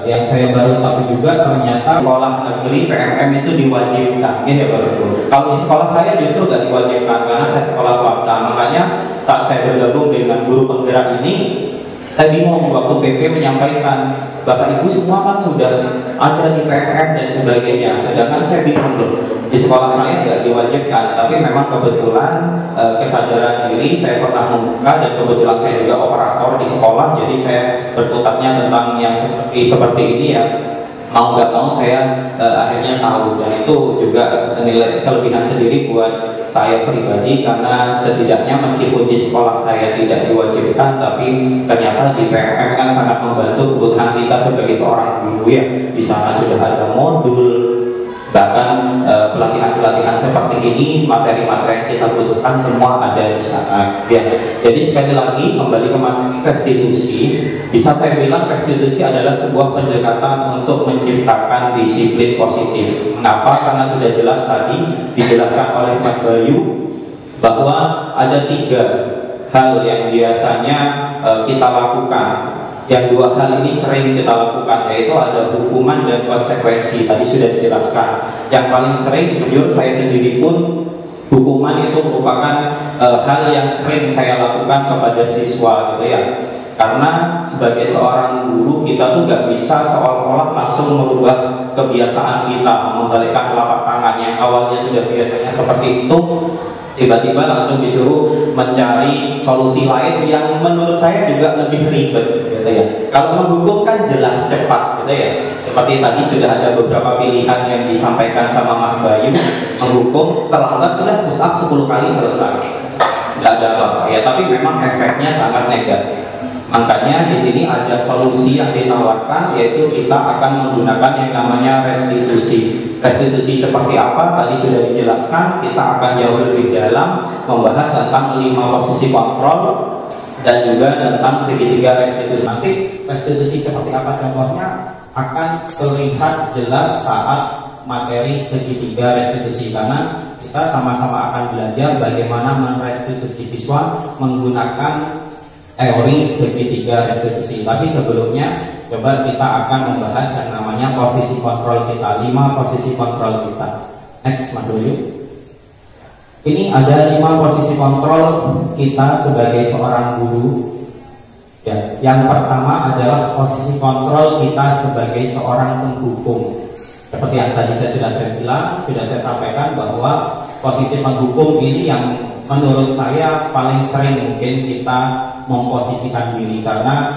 Yang saya baru tahu juga ternyata sekolah negeri PMM itu diwajibkan, ini baru. Kalau di sekolah saya justru nggak diwajibkan karena saya sekolah swasta. Makanya saat saya bergabung dengan guru penggerak ini, saya bingung waktu PP menyampaikan Bapak Ibu semua kan sudah ada di PMM dan sebagainya, sedangkan saya bingung loh. Di sekolah saya nggak diwajibkan, tapi memang kebetulan kesadaran diri saya pernah membuka, dan kebetulan saya juga operator di sekolah, jadi saya berkutatnya tentang yang seperti ini ya. mau nggak mau saya akhirnya tahu, dan itu juga nilai kelebihan sendiri buat saya pribadi, karena setidaknya meskipun di sekolah saya tidak diwajibkan, tapi ternyata di PMM kan sangat membantu kebutuhan kita sebagai seorang guru ya. Di sana sudah ada modul, bahkan pelatihan-pelatihan seperti ini, materi-materi yang kita butuhkan semua ada di sana ya. Jadi sekali lagi kembali ke materi restitusi, bisa saya bilang restitusi adalah sebuah pendekatan untuk menciptakan disiplin positif. Mengapa? Karena sudah jelas tadi dijelaskan oleh Mas Bayu bahwa ada 3 hal yang biasanya kita lakukan. Yang 2 hal ini sering kita lakukan, yaitu ada hukuman dan konsekuensi. Tadi sudah dijelaskan. Yang paling sering, jujur saya sendiri pun, hukuman itu merupakan hal yang sering saya lakukan kepada siswa gitu ya. Karena sebagai seorang guru, kita tuh nggak bisa seolah-olah langsung merubah kebiasaan kita, membalikkan telapak tangan yang awalnya sudah biasanya seperti itu, tiba-tiba langsung disuruh mencari solusi lain yang menurut saya juga lebih ribet gitu ya. Kalau menghukum kan jelas cepat gitu ya, seperti tadi sudah ada beberapa pilihan yang disampaikan sama Mas Bayu. Menghukum terlambat udah push up 10 kali selesai, nggak ada apa-apa ya, tapi memang efeknya sangat negatif. Makanya di sini ada solusi yang ditawarkan, yaitu kita akan menggunakan yang namanya restitusi. Restitusi seperti apa? Tadi sudah dijelaskan. Kita akan jauh lebih dalam membahas tentang 5 posisi kontrol dan juga tentang segitiga restitusi. Nanti restitusi seperti apa contohnya akan terlihat jelas saat materi segitiga restitusi, karena kita sama-sama akan belajar bagaimana merestitusi siswa menggunakan teori segitiga restitusi. Tapi sebelumnya coba kita akan membahas yang namanya posisi kontrol kita, 5 posisi kontrol kita. Next Mas Doyo. Ini ada 5 posisi kontrol kita sebagai seorang guru ya. Yang pertama adalah posisi kontrol kita sebagai seorang penghukum. Seperti yang tadi sudah saya sampaikan bahwa posisi penghukum ini yang menurut saya paling sering mungkin kita memposisikan diri, karena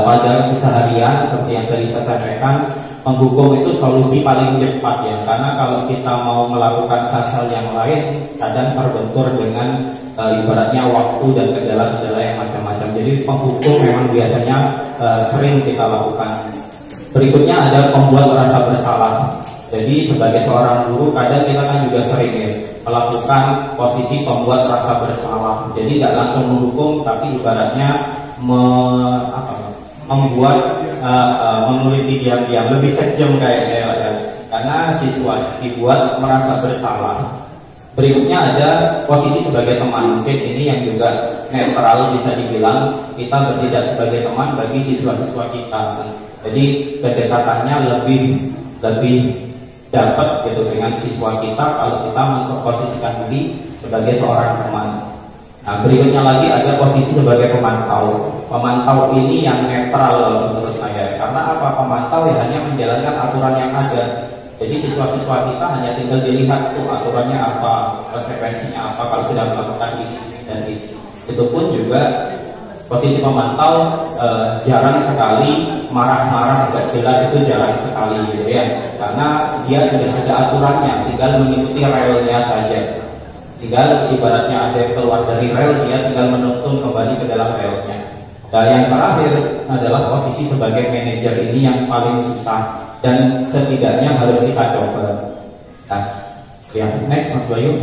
pada keseharian seperti yang tadi saya sampaikan, penghukum itu solusi paling cepat ya. Karena kalau kita mau melakukan hal-hal yang lain kadang terbentur dengan ibaratnya waktu dan kendala-kendala yang macam-macam. Jadi penghukum memang biasanya sering kita lakukan. Berikutnya ada pembuat rasa bersalah. Jadi sebagai seorang guru kadang kita kan juga sering ya melakukan posisi pembuat rasa bersalah. Jadi tidak langsung menghukum, tapi ibaratnya membuat meneliti diam-diam, lebih kejam kayaknya ya. Karena siswa dibuat merasa bersalah. Berikutnya ada posisi sebagai teman. Mungkin ini yang juga netral, bisa dibilang kita bertindak sebagai teman bagi siswa-siswa kita. Jadi kedekatannya lebih dapat gitu dengan siswa kita kalau kita memposisikan diri sebagai seorang teman. Nah, berikutnya lagi ada posisi sebagai pemantau. Pemantau ini yang netral menurut saya. Karena apa? Pemantau ya hanya menjalankan aturan yang ada. Jadi siswa-siswa kita hanya tinggal dilihat tuh aturannya apa, konsekuensinya apa kalau sudah melakukan ini dan itu. Itu pun juga posisi pemantau jarang sekali marah-marah nggak jelas, itu jarang sekali gitu ya. Karena dia sudah ada aturannya, tinggal mengikuti relnya saja. Tinggal ibaratnya ada yang keluar dari rel, dia tinggal menuntun kembali ke dalam relnya. Dan yang terakhir adalah posisi sebagai manajer, ini yang paling susah dan setidaknya harus kita coba. Nah, ya next Mas Bayu.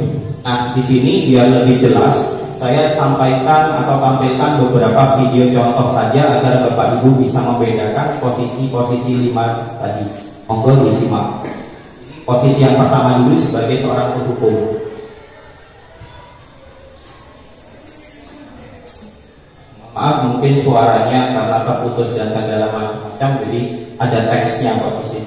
Nah di sini biar lebih jelas, saya sampaikan atau tampilkan beberapa video contoh saja agar Bapak Ibu bisa membedakan posisi-posisi 5 tadi. Monggo disimak. Posisi yang pertama dulu sebagai seorang penghukum. Maaf mungkin suaranya karena terputus dan kendala macam-macam, jadi ada teksnya posisi.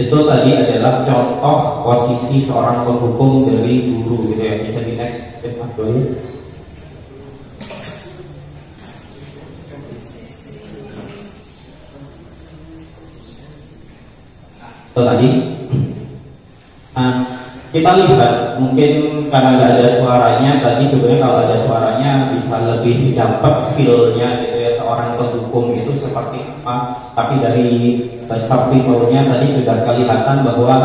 Itu tadi adalah contoh posisi seorang penghukum dari guru gitu ya. Bisa di next step dulu. Itu tadi. Nah, kita lihat mungkin karena nggak ada suaranya tadi, sebenarnya kalau ada suaranya bisa lebih dapat feel-nya gitu ya, seorang penghukum itu seperti apa. Tapi dari subtitlenya tadi sudah kelihatan bahwa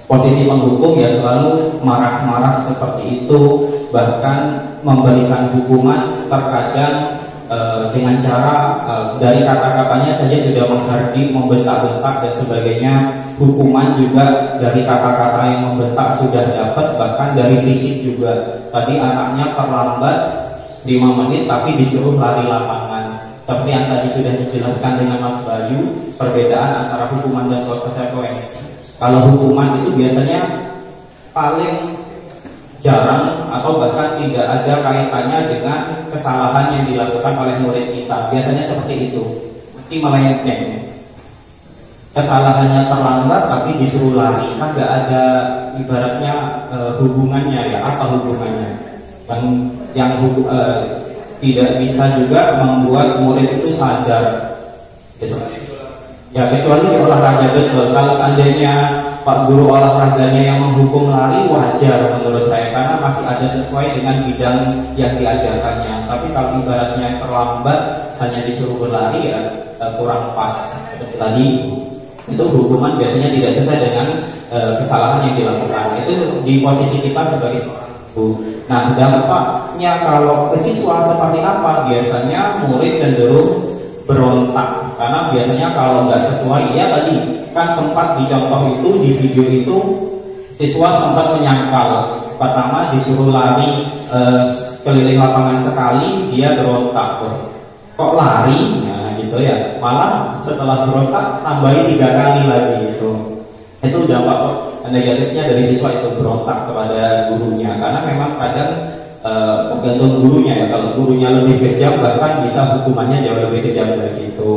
posisi penghukum ya selalu marah-marah seperti itu, bahkan memberikan hukuman terkadang dengan cara dari kata-katanya saja sudah menghardik, membentak-bentak dan sebagainya. Hukuman juga dari kata-kata yang membentak sudah dapat, bahkan dari fisik juga. Tadi anaknya terlambat 5 menit tapi disuruh lari lapangan. Seperti yang tadi sudah dijelaskan dengan Mas Bayu, perbedaan antara hukuman dan konsekuensi. Kalau hukuman itu biasanya paling jarang atau bahkan tidak ada kaitannya dengan kesalahan yang dilakukan oleh murid kita. Biasanya seperti itu, mesti melenceng. Kesalahannya terlambat tapi disuruh lari, kan nggak ada ibaratnya hubungannya ya, apa hubungannya? Yang tidak bisa juga membuat murid itu sadar. Gitu. Ya kecuali di olahraga betul. Kalau seandainya Pak Guru olahraganya yang menghukum lari, wajar menurut saya karena masih ada sesuai dengan bidang yang diajarkannya. Tapi kalau ibaratnya terlambat hanya disuruh berlari ya kurang pas. Seperti tadi itu hukuman biasanya tidak sesuai dengan kesalahan yang dilakukan. Itu di posisi kita sebagai seorang guru. Nah dampaknya kalau ke siswa seperti apa? Biasanya murid cenderung berontak karena biasanya kalau nggak sesuai, ya tadi kan sempat di contoh itu, di video itu siswa sempat menyangkal. Pertama disuruh lari keliling lapangan sekali, dia berontak. Kok lari? Nah gitu ya. Malah setelah berontak tambahin 3 kali lagi gitu. Itu dampak negatifnya dari siswa itu, berontak kepada gurunya. Karena memang kadang tergantung gurunya ya. Kalau gurunya lebih kejam bahkan bisa hukumannya jauh lebih kejam dari itu.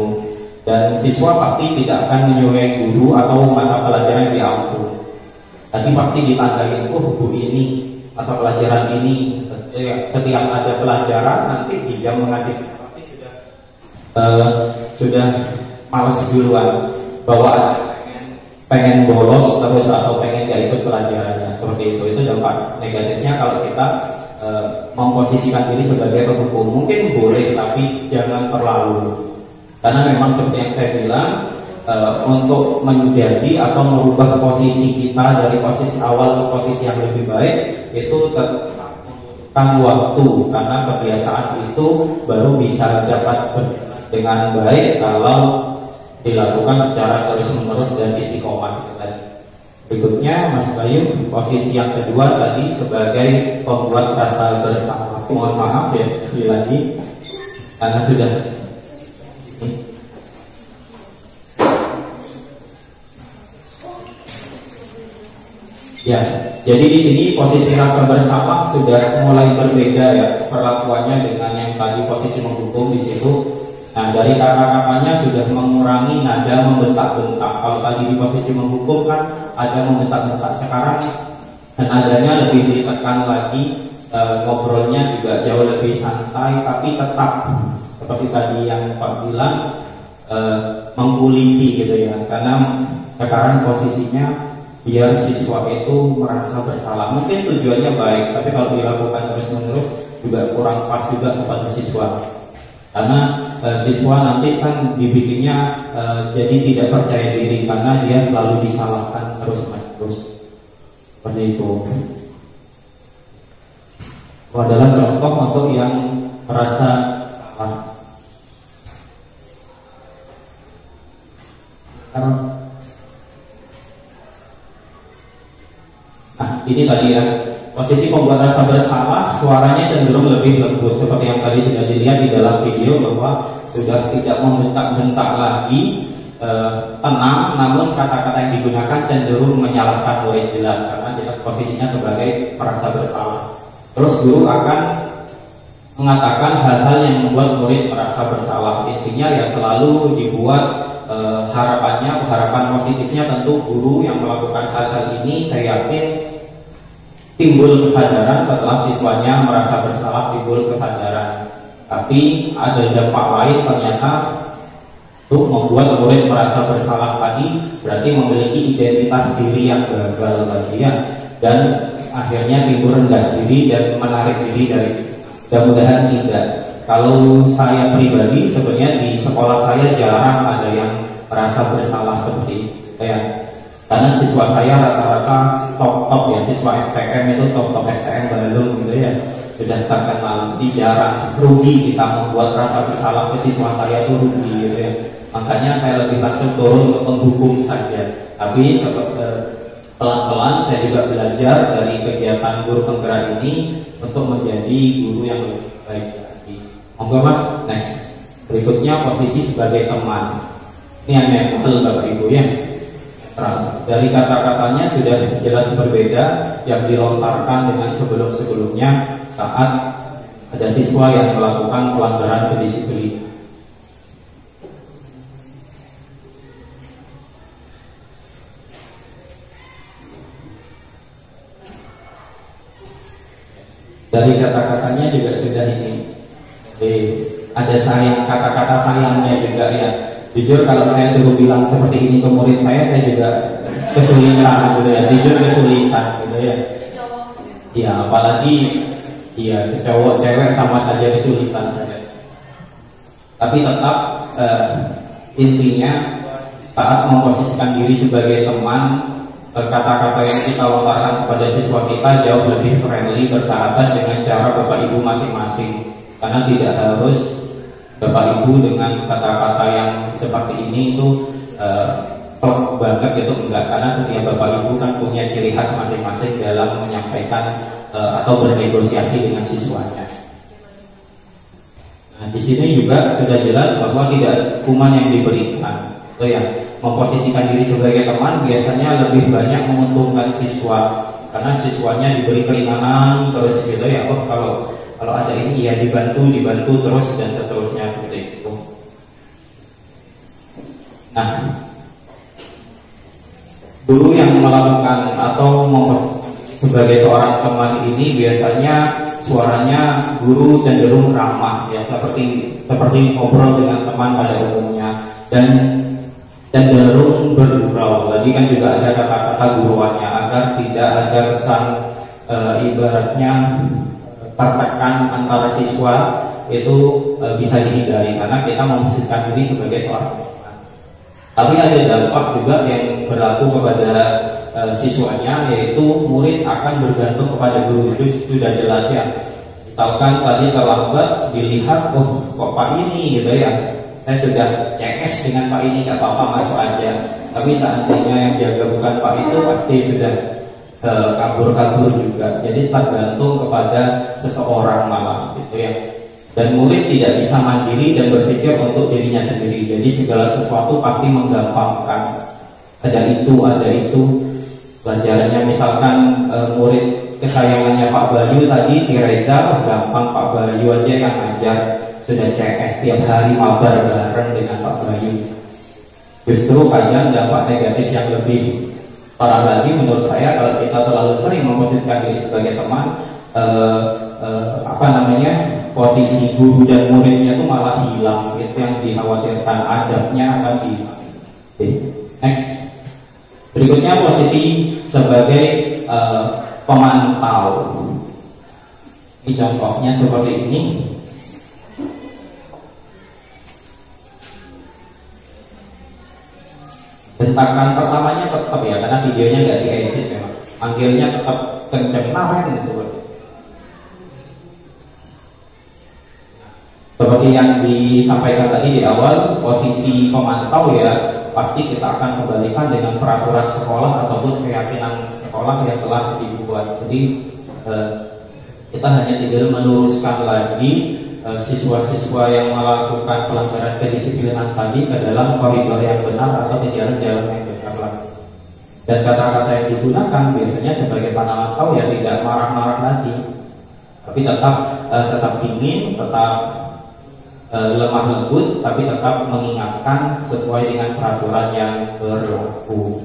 Dan siswa pasti tidak akan menyukai guru atau mata pelajaran yang diampu. Tapi pasti ditandain, buku ini atau pelajaran ini setiap ada pelajaran nanti di jam mengaji pasti sudah males duluan, bahwa pengen bolos terus atau pengen gak ikut pelajarannya. Seperti itu dampak negatifnya kalau kita memposisikan diri sebagai penghukum. Mungkin boleh tapi jangan terlalu. Karena memang seperti yang saya bilang, untuk menjadi atau merubah posisi kita dari posisi awal ke posisi yang lebih baik itu membutuhkan waktu, karena kebiasaan itu baru bisa dapat dengan baik kalau dilakukan secara terus-menerus dan istiqomah. Berikutnya Mas Bayu, posisi yang kedua tadi sebagai pembuat rasa bersama. Mohon maaf ya sekali lagi karena sudah ya, jadi di sini posisi rasa bersama sudah mulai berbeda ya perlakuannya dengan yang tadi posisi menghukum di situ. Nah dari kata-katanya sudah mengurangi nada membentak-bentak. Kalau tadi di posisi menghukum kan ada membentak-bentak, sekarang nadanya lebih ditekan lagi, ngobrolnya juga jauh lebih santai, tapi tetap seperti tadi yang Pak bilang mengkuliti gitu ya. Karena sekarang posisinya biar siswa itu merasa bersalah. Mungkin tujuannya baik, tapi kalau dilakukan terus-menerus juga kurang pas juga kepada siswa. Karena siswa nanti kan dibikinnya jadi tidak percaya diri karena dia selalu disalahkan terus-menerus. Seperti itu. Itu adalah contoh untuk yang merasa salah. Nah, ini tadi ya posisi pembuat rasa bersalah, suaranya cenderung lebih lembut seperti yang tadi sudah dilihat di dalam video bahwa sudah tidak membentak-bentak lagi, tenang, namun kata-kata yang digunakan cenderung menyalahkan murid jelas karena jelas posisinya sebagai merasa bersalah. Terus guru akan mengatakan hal-hal yang membuat murid merasa bersalah. Intinya ya selalu dibuat harapan positifnya tentu guru yang melakukan hal-hal ini saya yakin timbul kesadaran setelah siswanya merasa bersalah, timbul kesadaran. Tapi ada dampak lain ternyata untuk membuat murid merasa bersalah tadi berarti memiliki identitas diri yang gagal tadi ya, dan akhirnya timbul rendah diri dan menarik diri dari. Mudah-mudahan tidak. Kalau saya pribadi sebenarnya di sekolah saya jarang ada yang merasa bersalah seperti itu ya. Karena siswa saya rata-rata top ya, siswa STM itu top STM belum gitu ya, sudah terkenal. Jadi jarang, rugi kita membuat rasa bersalah ke siswa saya itu rugi gitu ya. Makanya saya lebih langsung turun untuk menghukum saja. Tapi pelan-pelan saya juga belajar dari kegiatan guru penggerak ini untuk menjadi guru yang lebih baik lagi. Monggo Mas, next. Berikutnya posisi sebagai teman. Ini hanya betul Bapak Ibu ya. Dari kata-katanya sudah jelas berbeda yang dilontarkan dengan sebelum-sebelumnya saat ada siswa yang melakukan pelanggaran kedisiplinan. Dari kata-katanya juga sudah ini. Ada sayang, kata-kata sayangnya juga ya. Jujur kalau saya suruh bilang seperti ini ke murid saya juga kesulitan gitu ya. Jujur kesulitan gitu ya. Ya apalagi ya cowok cewek sama saja kesulitan saja. Tapi tetap intinya saat memposisikan diri sebagai teman, kata-kata yang kita lontarkan kepada siswa kita jauh lebih friendly, bersahabat dengan cara Bapak Ibu masing-masing. Karena tidak harus Bapak Ibu dengan kata-kata yang seperti ini itu top banget gitu, enggak. Karena setiap Bapak Ibu kan punya ciri khas masing-masing dalam menyampaikan atau bernegosiasi dengan siswanya. Nah, di sini juga sudah jelas bahwa tidak hukuman yang diberikan. Itu ya, memposisikan diri sebagai teman biasanya lebih banyak menguntungkan siswa karena siswanya diberi keringanan terus gitu ya. Oh kalau ada ini ya dibantu terus dan seterusnya seperti itu. Nah, guru yang melakukan atau sebagai seorang teman ini biasanya suaranya guru cenderung ramah ya, seperti ngobrol dengan teman pada umumnya dan cenderung bergurau. Tadi kan juga ada kata-kata guruannya agar tidak ada kesan ibaratnya tertekan antara siswa itu bisa dihindari karena kita memposisikan diri sebagai seorang teman. Tapi ada dampak juga yang berlaku kepada siswanya, yaitu murid akan bergantung kepada guru. Itu sudah jelas ya. Misalkan tadi terlambat dilihat, oh kok Pak ini gitu ya, saya sudah CS dengan Pak ini, gak apa-apa masuk aja. Tapi seandainya yang jaga bukan Pak itu pasti sudah kabur-kabur juga. Jadi tergantung kepada seseorang malah gitu ya. Dan murid tidak bisa mandiri dan berpikir untuk dirinya sendiri. Jadi segala sesuatu pasti menggampangkan. Ada itu pelajarannya. Misalkan murid kesayangannya Pak Bayu tadi, si Reza, gampang Pak Bayu aja yang ngajar. Sudah CS tiap hari mabar bareng dengan Pak Bayu. Justru kadang dampak negatif yang lebih parah lagi menurut saya kalau kita terlalu sering memposisikan diri sebagai teman, posisi guru dan muridnya itu malah hilang. Itu yang dikhawatirkan, adabnya akan hilang. Next. Berikutnya posisi sebagai pemantau. Ini contohnya seperti ini. Hentakan pertamanya tetap ya, karena videonya nggak diedit memang. Manggilnya tetap kenceng namen seperti yang disampaikan tadi di awal, posisi pemantau ya pasti kita akan kembalikan dengan peraturan sekolah ataupun keyakinan sekolah yang telah dibuat. Jadi kita hanya tinggal meluruskan lagi siswa-siswa yang melakukan pelanggaran kedisiplinan tadi ke dalam koridor yang benar atau ke jalan yang benar lagi. Dan kata-kata yang digunakan biasanya sebagai pemantau ya tidak marah-marah lagi, tapi tetap dingin, tetap lemah lembut, tapi tetap mengingatkan sesuai dengan peraturan yang berlaku.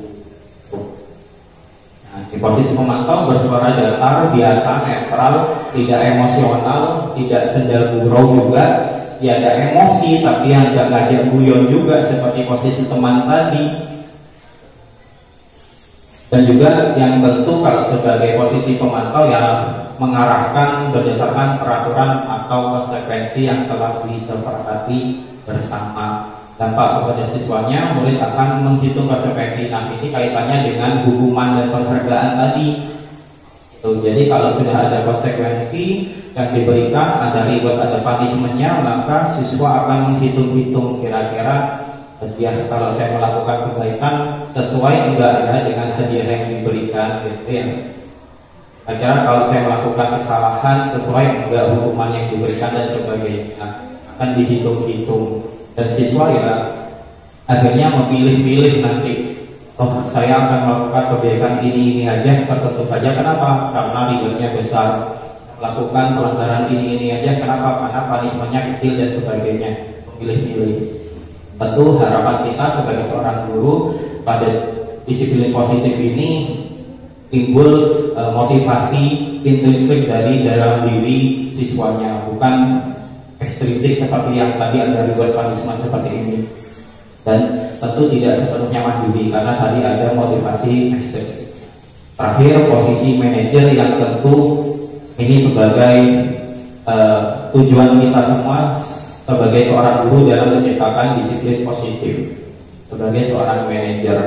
Nah, di posisi pemantau bersuara datar, biasa, netral, tidak emosional, tidak senda gurau juga, tidak ada emosi, tapi yang tidak ngajak guyon juga seperti posisi teman tadi. Dan juga yang tentu kalau sebagai posisi pemantau yang mengarahkan berdasarkan peraturan atau konsekuensi yang telah disepakati bersama. Dampak kepada siswanya, murid akan menghitung konsekuensi. Nah, ini kaitannya dengan hukuman dan penghargaan tadi. Jadi kalau sudah ada konsekuensi yang diberikan, ada reward, ada punishment-nya, maka siswa akan menghitung-hitung kira-kira hadiah kalau saya melakukan kebaikan sesuai enggak ya dengan hadiah yang diberikan, gitu ya. Akhirnya kalau saya melakukan kesalahan sesuai enggak hukuman yang diberikan dan sebagainya, akan dihitung-hitung. Dan siswa ya akhirnya memilih-pilih nanti, oh saya akan melakukan kebaikan ini aja tertentu saja. Kenapa? Karena rewardnya besar. Melakukan pelanggaran ini aja, kenapa? Karena punishment-nya kecil dan sebagainya. Memilih-pilih. Tentu harapan kita sebagai seorang guru pada disiplin positif ini timbul motivasi intrinsik dari dalam diri siswanya, bukan ekstrinsik seperti yang tadi ada reward punishment seperti ini. Dan tentu tidak sepenuhnya mandiri karena tadi ada motivasi ekstrinsik. Terakhir, posisi manajer yang tentu ini sebagai tujuan kita semua sebagai seorang guru dalam menciptakan disiplin positif, sebagai seorang manajer.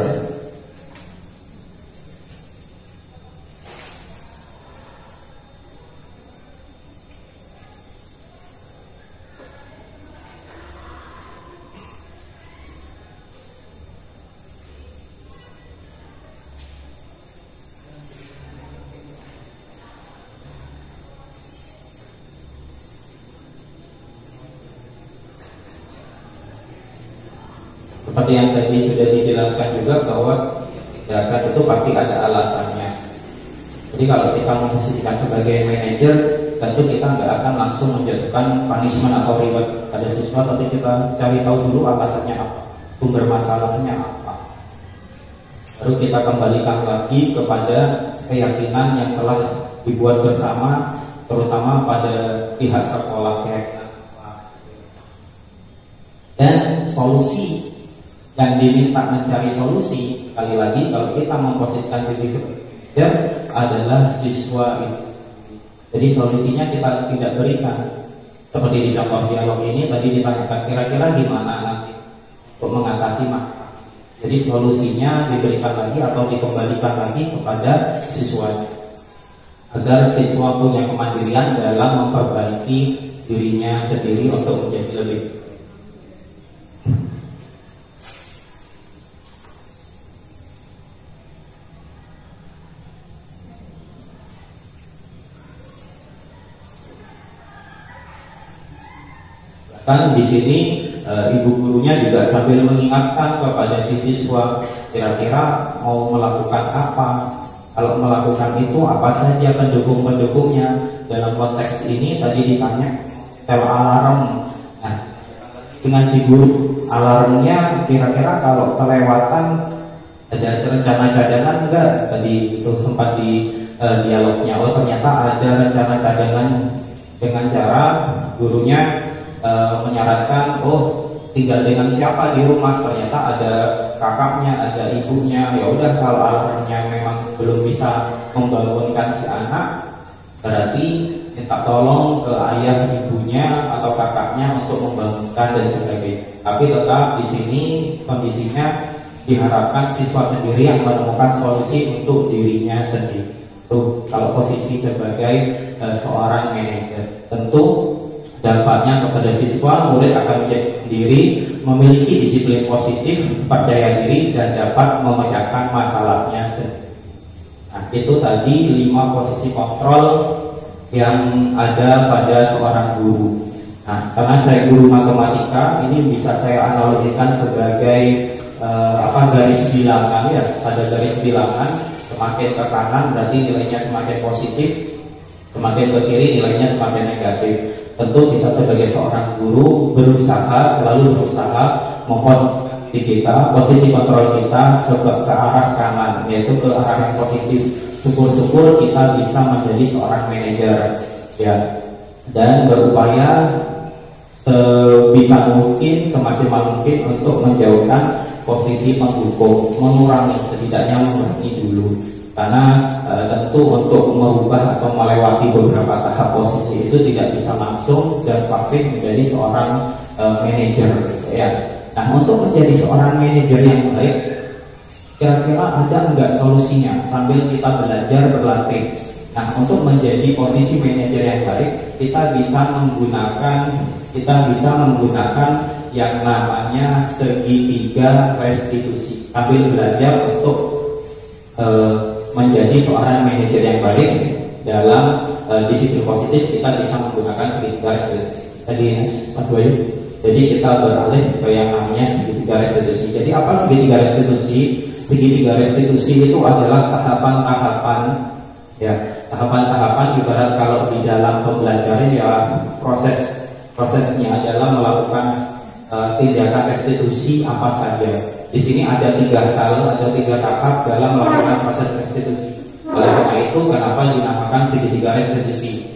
Seperti yang tadi sudah dijelaskan juga bahwa tindakan itu pasti ada alasannya. Jadi kalau kita memposisikan sebagai manajer, tentu kita nggak akan langsung menjatuhkan punishment atau reward pada siswa, tapi kita cari tahu dulu alasannya apa, sumber masalahnya apa. Baru kita kembalikan lagi kepada keyakinan yang telah dibuat bersama, terutama pada pihak sekolah dan solusi yang diminta mencari solusi. Kali lagi kalau kita memposisikan diri sebagai manajer adalah siswa itu. Jadi solusinya kita tidak berikan. Seperti di contoh dialog ini tadi ditanyakan kira-kira gimana nanti untuk mengatasi masalah. Jadi solusinya diberikan lagi atau dikembalikan lagi kepada siswanya, agar siswa punya kemandirian dalam memperbaiki dirinya sendiri untuk menjadi lebih. Kan di sini ibu gurunya juga sambil mengingatkan kepada si siswa kira-kira mau melakukan apa. Kalau melakukan itu apa saja pendukung-pendukungnya. Dalam konteks ini tadi ditanya setel alarm. Nah, dengan si guru alarmnya kira-kira kalau kelewatan ada rencana cadangan enggak? Tadi itu sempat di dialognya. Oh ternyata ada rencana cadangan dengan cara gurunya menyarankan, oh tinggal dengan siapa di rumah, ternyata ada kakaknya, ada ibunya. Ya udah kalau alarmnya memang belum bisa membangunkan si anak, berarti minta tolong ke ayah ibunya atau kakaknya untuk membangunkan dan sebagainya. Tapi tetap di sini kondisinya diharapkan siswa sendiri yang menemukan solusi untuk dirinya sendiri. Tuh kalau posisi sebagai seorang manajer, tentu dampaknya kepada siswa, murid akan menjadi diri, memiliki disiplin positif, percaya diri, dan dapat memecahkan masalahnya sendiri. Nah, itu tadi 5 posisi kontrol yang ada pada seorang guru. Nah, karena saya guru matematika, ini bisa saya analogikan sebagai garis bilangan ya. Ada garis bilangan, semakin ke kanan berarti nilainya semakin positif, semakin ke kiri nilainya semakin negatif. tentu kita sebagai seorang guru selalu berusaha memposisi kita, posisi kontrol kita ke arah kanan, yaitu ke arah yang positif. Syukur-syukur kita bisa menjadi seorang manajer, ya, dan berupaya sebisa mungkin, semaksimal mungkin untuk menjauhkan posisi penghukum, setidaknya mengurangi dulu. Karena tentu untuk merubah atau melewati beberapa tahap posisi itu tidak bisa langsung dan pasti menjadi seorang manajer, ya. Nah, untuk menjadi seorang manajer yang baik, kira-kira ada enggak solusinya sambil kita belajar berlatih? Nah, untuk menjadi posisi manajer yang baik, kita bisa menggunakan yang namanya segitiga restitusi. Sambil belajar untuk menjadi seorang manajer yang baik dalam disiplin positif, kita bisa menggunakan segitiga restitusi. Tadi Mas Bayu, jadi kita beralih ke yang namanya segitiga restitusi. Jadi apa segitiga restitusi? Segitiga restitusi itu adalah tahapan-tahapan, ya, tahapan-tahapan ibarat kalau di dalam pembelajaran, ya, prosesnya adalah melakukan tindakan restitusi apa saja. Di sini ada 3 tahap dalam melakukan proses restitusi. Oleh karena itu, kenapa dinamakan segitiga restitusi?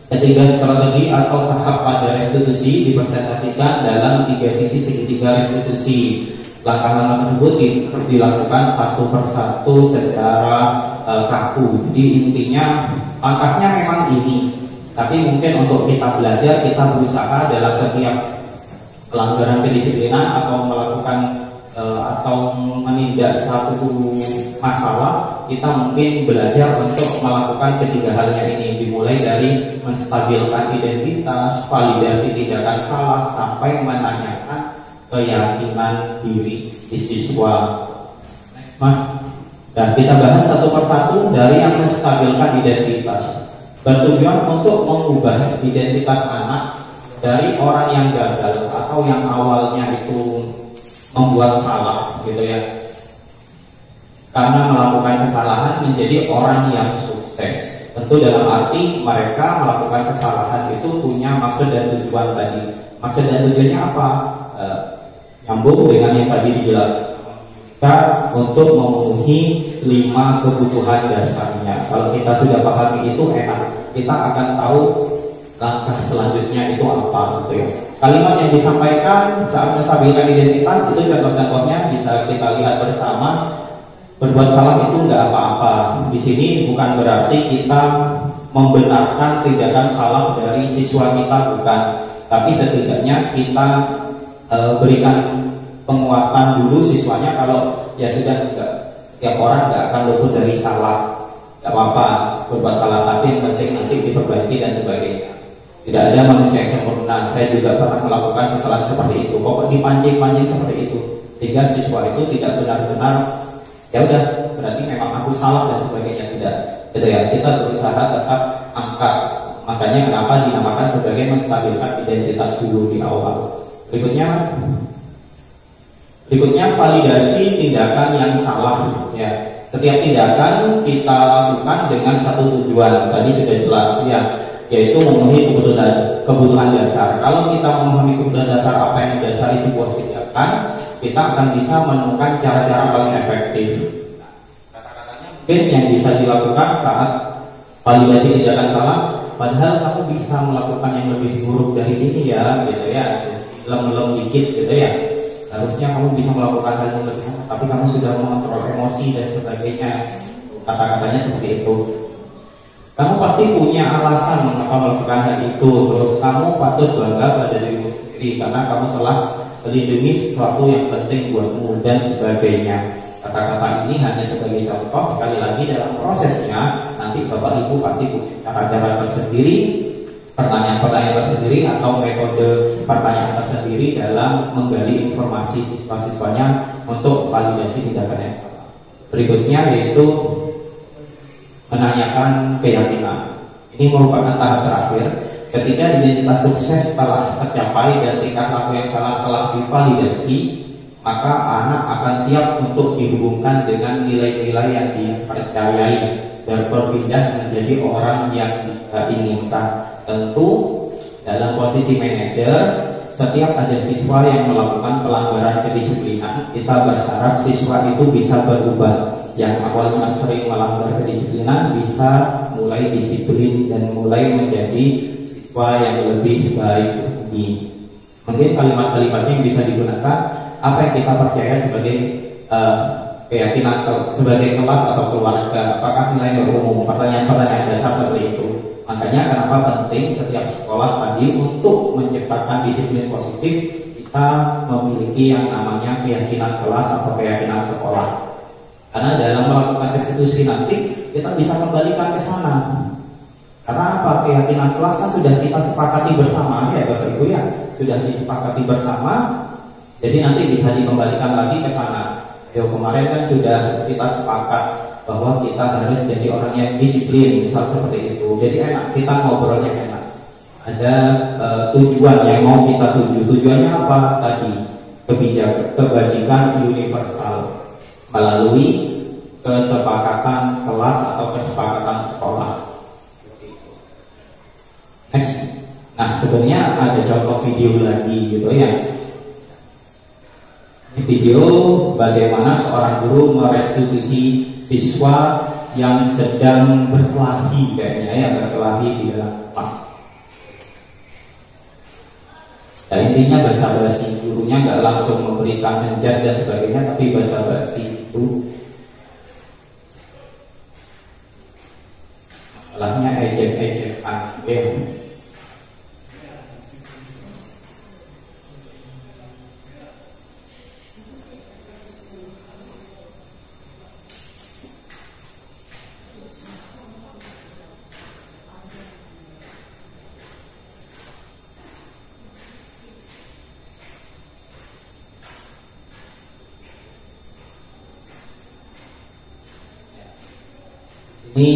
Ketiga strategi atau tahap pada restitusi dipresentasikan dalam 3 sisi segitiga restitusi. Langkah-langkah tersebut dilakukan satu persatu secara kaku. Jadi intinya langkahnya memang ini, tapi mungkin untuk kita belajar, kita berusaha dalam setiap pelanggaran kedisiplinan atau melakukan atau menindak satu masalah, kita mungkin belajar untuk melakukan 3 halnya ini, dimulai dari menstabilkan identitas, validasi tindakan salah, sampai menanyakan keyakinan diri di siswa. Mas, dan kita bahas satu persatu. Dari yang menstabilkan identitas, bertujuan untuk mengubah identitas anak dari orang yang gagal atau yang awalnya itu membuat salah, gitu ya, karena melakukan kesalahan, menjadi orang yang sukses. Tentu dalam arti mereka melakukan kesalahan itu punya maksud dan tujuan tadi. Maksud dan tujuannya apa? Nyambung dengan yang tadi dijelaskan, untuk memenuhi 5 kebutuhan dasarnya. Kalau kita sudah pahami itu enak, kita akan tahu langkah selanjutnya itu apa, gitu ya. Kalimat yang disampaikan saat menstabilkan identitas itu contoh-contohnya bisa kita lihat bersama. Berbuat salah itu nggak apa-apa. Di sini bukan berarti kita membenarkan tindakan salah dari siswa kita, bukan. Tapi setidaknya kita berikan penguatan dulu siswanya. Kalau ya sudah, setiap orang nggak akan luput dari salah, nggak apa-apa berbuat salah, tapi yang penting nanti diperbaiki dan sebagainya. Tidak ada manusia yang sempurna. Saya juga pernah melakukan kesalahan seperti itu, pokok dipancing-pancing seperti itu, sehingga siswa itu tidak benar-benar ya udah berarti memang aku salah dan sebagainya. Tidak, gitu ya. Kita berusaha tetap angkat. Makanya kenapa dinamakan sebagai menstabilkan identitas dulu di awal. Berikutnya validasi tindakan yang salah, ya. Setiap tindakan kita lakukan dengan satu tujuan, tadi sudah jelas, ya, yaitu memenuhi kebutuhan dasar. Kalau kita memahami kebutuhan dasar apa yang mendasari sebuah tindakan, kita akan bisa menemukan cara-cara paling efektif. Kata-katanya mungkin yang bisa dilakukan saat validasi tindakan salah, padahal kamu bisa melakukan yang lebih buruk dari ini, ya, gitu ya, lem-lem dikit, gitu ya. Harusnya kamu bisa melakukan hal yang lebih, tapi kamu sudah mengontrol emosi dan sebagainya. Kata-katanya seperti itu. Kamu pasti punya alasan mengapa melakukan hal itu. Terus kamu patut bangga pada dirimu sendiri karena kamu telah melindungi sesuatu yang penting buatmu dan sebagainya. Kata-kata ini hanya sebagai contoh. Sekali lagi dalam prosesnya nanti Bapak Ibu pasti punya cara-cara tersendiri, pertanyaan-pertanyaan tersendiri atau metode pertanyaan tersendiri dalam menggali informasi siswa-siswanya untuk validasi tindakannya. Berikutnya yaitu menanyakan keyakinan. Ini merupakan tahap terakhir. Ketika identitas sukses telah tercapai dan tingkah laku yang salah telah divalidasi, maka anak akan siap untuk dihubungkan dengan nilai-nilai yang dipercayai dan berpindah menjadi orang yang diinginkan. tentu dalam posisi manajer, setiap ada siswa yang melakukan pelanggaran kedisiplinan, kita berharap siswa itu bisa berubah. Yang awalnya sering melanggar kedisiplinan bisa mulai disiplin dan mulai menjadi siswa yang lebih baik lagi. Mungkin kalimat-kalimatnya yang bisa digunakan, apa yang kita percaya sebagai keyakinan sebagai kelas atau keluarga, apakah nilai umum, pertanyaan-pertanyaan dasar seperti itu. Makanya kenapa penting setiap sekolah tadi untuk menciptakan disiplin positif, kita memiliki yang namanya keyakinan kelas atau keyakinan sekolah. Karena dalam melakukan restitusi nanti kita bisa kembalikan ke sana. Karena apa? Keyakinan kelas kan sudah kita sepakati bersama ya Bapak Ibu ya, sudah disepakati bersama. Jadi nanti bisa dikembalikan lagi ke sana. Kemarin kan sudah kita sepakat bahwa kita harus jadi orang yang disiplin, misal seperti itu. Jadi enak, kita ngobrolnya enak. Ada tujuan yang mau kita tuju. Tujuannya apa tadi? Kebajikan universal melalui kesepakatan kelas atau kesepakatan sekolah. Next. Nah, sebenarnya ada contoh video lagi gitu ya. Video bagaimana seorang guru merestitusi siswa yang sedang berkelahi kayaknya ya, berkelahi di dalam kelas. Dan intinya basa-basi, gurunya nggak langsung memberikan menjas dan sebagainya, tapi basa-basi itu masalahnya ejek-ejekan ya. Ini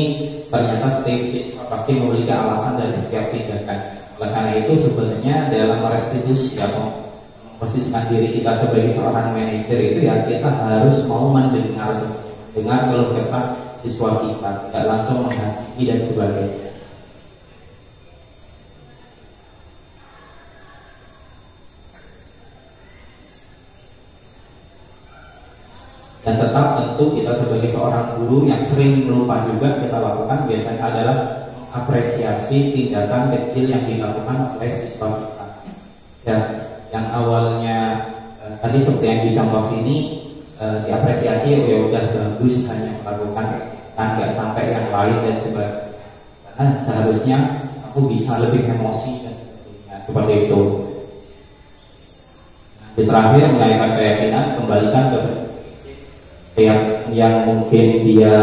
ternyata setiap siswa pasti memiliki alasan dari setiap tindakan. Oleh karena itu sebenarnya dalam restitusi atau memposisikan diri kita sebagai seorang manajer itu ya kita harus mau mendengar keluh kesah siswa kita, tidak langsung menghakimi dan sebagainya. Dan tetap tentu kita sebagai seorang guru yang sering lupa juga kita lakukan biasanya adalah apresiasi tindakan kecil yang dilakukan oleh siswa kita. Dan yang awalnya tadi seperti yang di contoh sini diapresiasi ya udah bagus hanya melakukan nggak sampai yang lain dan sebagainya. Karena seharusnya aku bisa lebih emosi dan sebagainya seperti itu. Di terakhir menaikkan keyakinan, kembalikan ke yang mungkin dia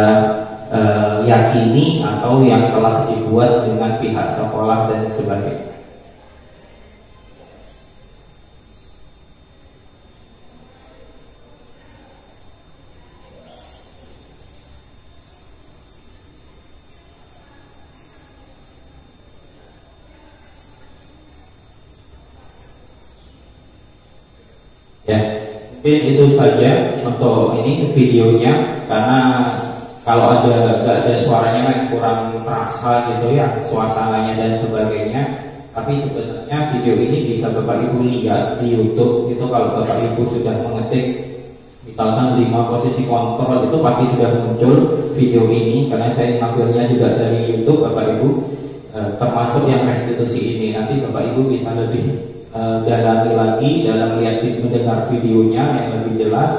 yakini atau yang telah dibuat dengan pihak sekolah dan sebagainya. Ya. Mungkin itu saja untuk ini videonya, karena kalau gak ada suaranya kan kurang terasa gitu ya suasananya dan sebagainya. Tapi sebenarnya video ini bisa Bapak Ibu lihat di YouTube itu. Kalau Bapak Ibu sudah mengetik misalkan 5 posisi kontrol itu pasti sudah muncul video ini, karena saya ngambilnya juga dari YouTube Bapak Ibu, termasuk yang restitusi ini. Nanti Bapak Ibu bisa lebih dalami lagi dalam mendengar videonya yang lebih jelas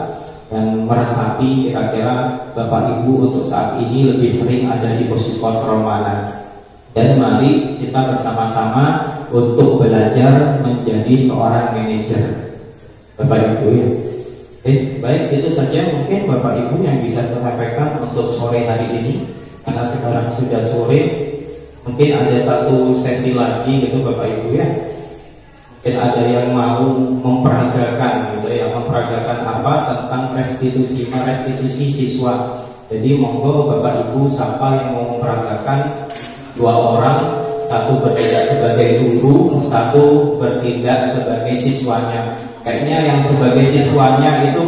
dan meresapi kira-kira Bapak Ibu untuk saat ini lebih sering ada di posisi kontrol mana. Dan mari kita bersama-sama untuk belajar menjadi seorang manajer Bapak Ibu ya. Baik, itu saja mungkin Bapak Ibu yang bisa saya sampaikan untuk sore hari ini. Karena sekarang sudah sore, mungkin ada satu sesi lagi gitu Bapak Ibu ya. Mungkin ada yang mau memperagakan gitu ya, memperagakan apa tentang merestitusi siswa. Jadi monggo Bapak Ibu siapa yang mau memperagakan, 2 orang, 1 bertindak sebagai guru, 1 bertindak sebagai siswanya. Kayaknya yang sebagai siswanya itu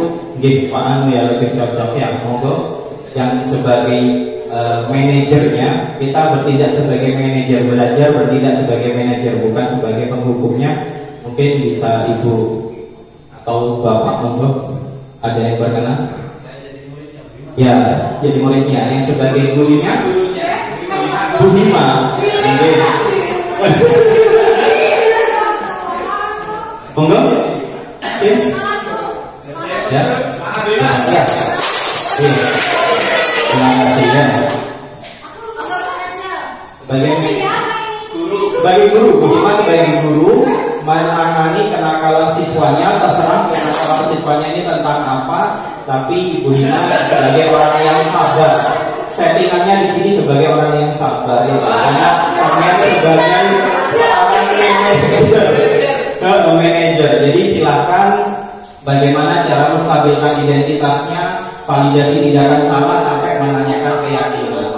ya lebih cocok ya, monggo yang sebagai manajernya, kita bertindak sebagai manajer, belajar bertindak sebagai manajer, bukan sebagai penghukumnya. Mungkin bisa ibu atau bapak monggo, ada yang berkenan? Ya, jadi muridnya. Yang sebagai gurunya Bu Hima. Monggo. Ya. Ya. Terima kasih ya. Sebagai guru, Bu Hima sebagai guru menangani kenakalan siswanya, terserah kenakalan siswanya ini tentang apa, tapi Ibu Hina sebagai orang yang sabar. Settingannya di sini sebagai orang yang sabar ya. Karena sebagai manajer. Jadi silakan bagaimana cara menstabilkan identitasnya, validasi tidak akan salah sampai menanyakan keyakinan.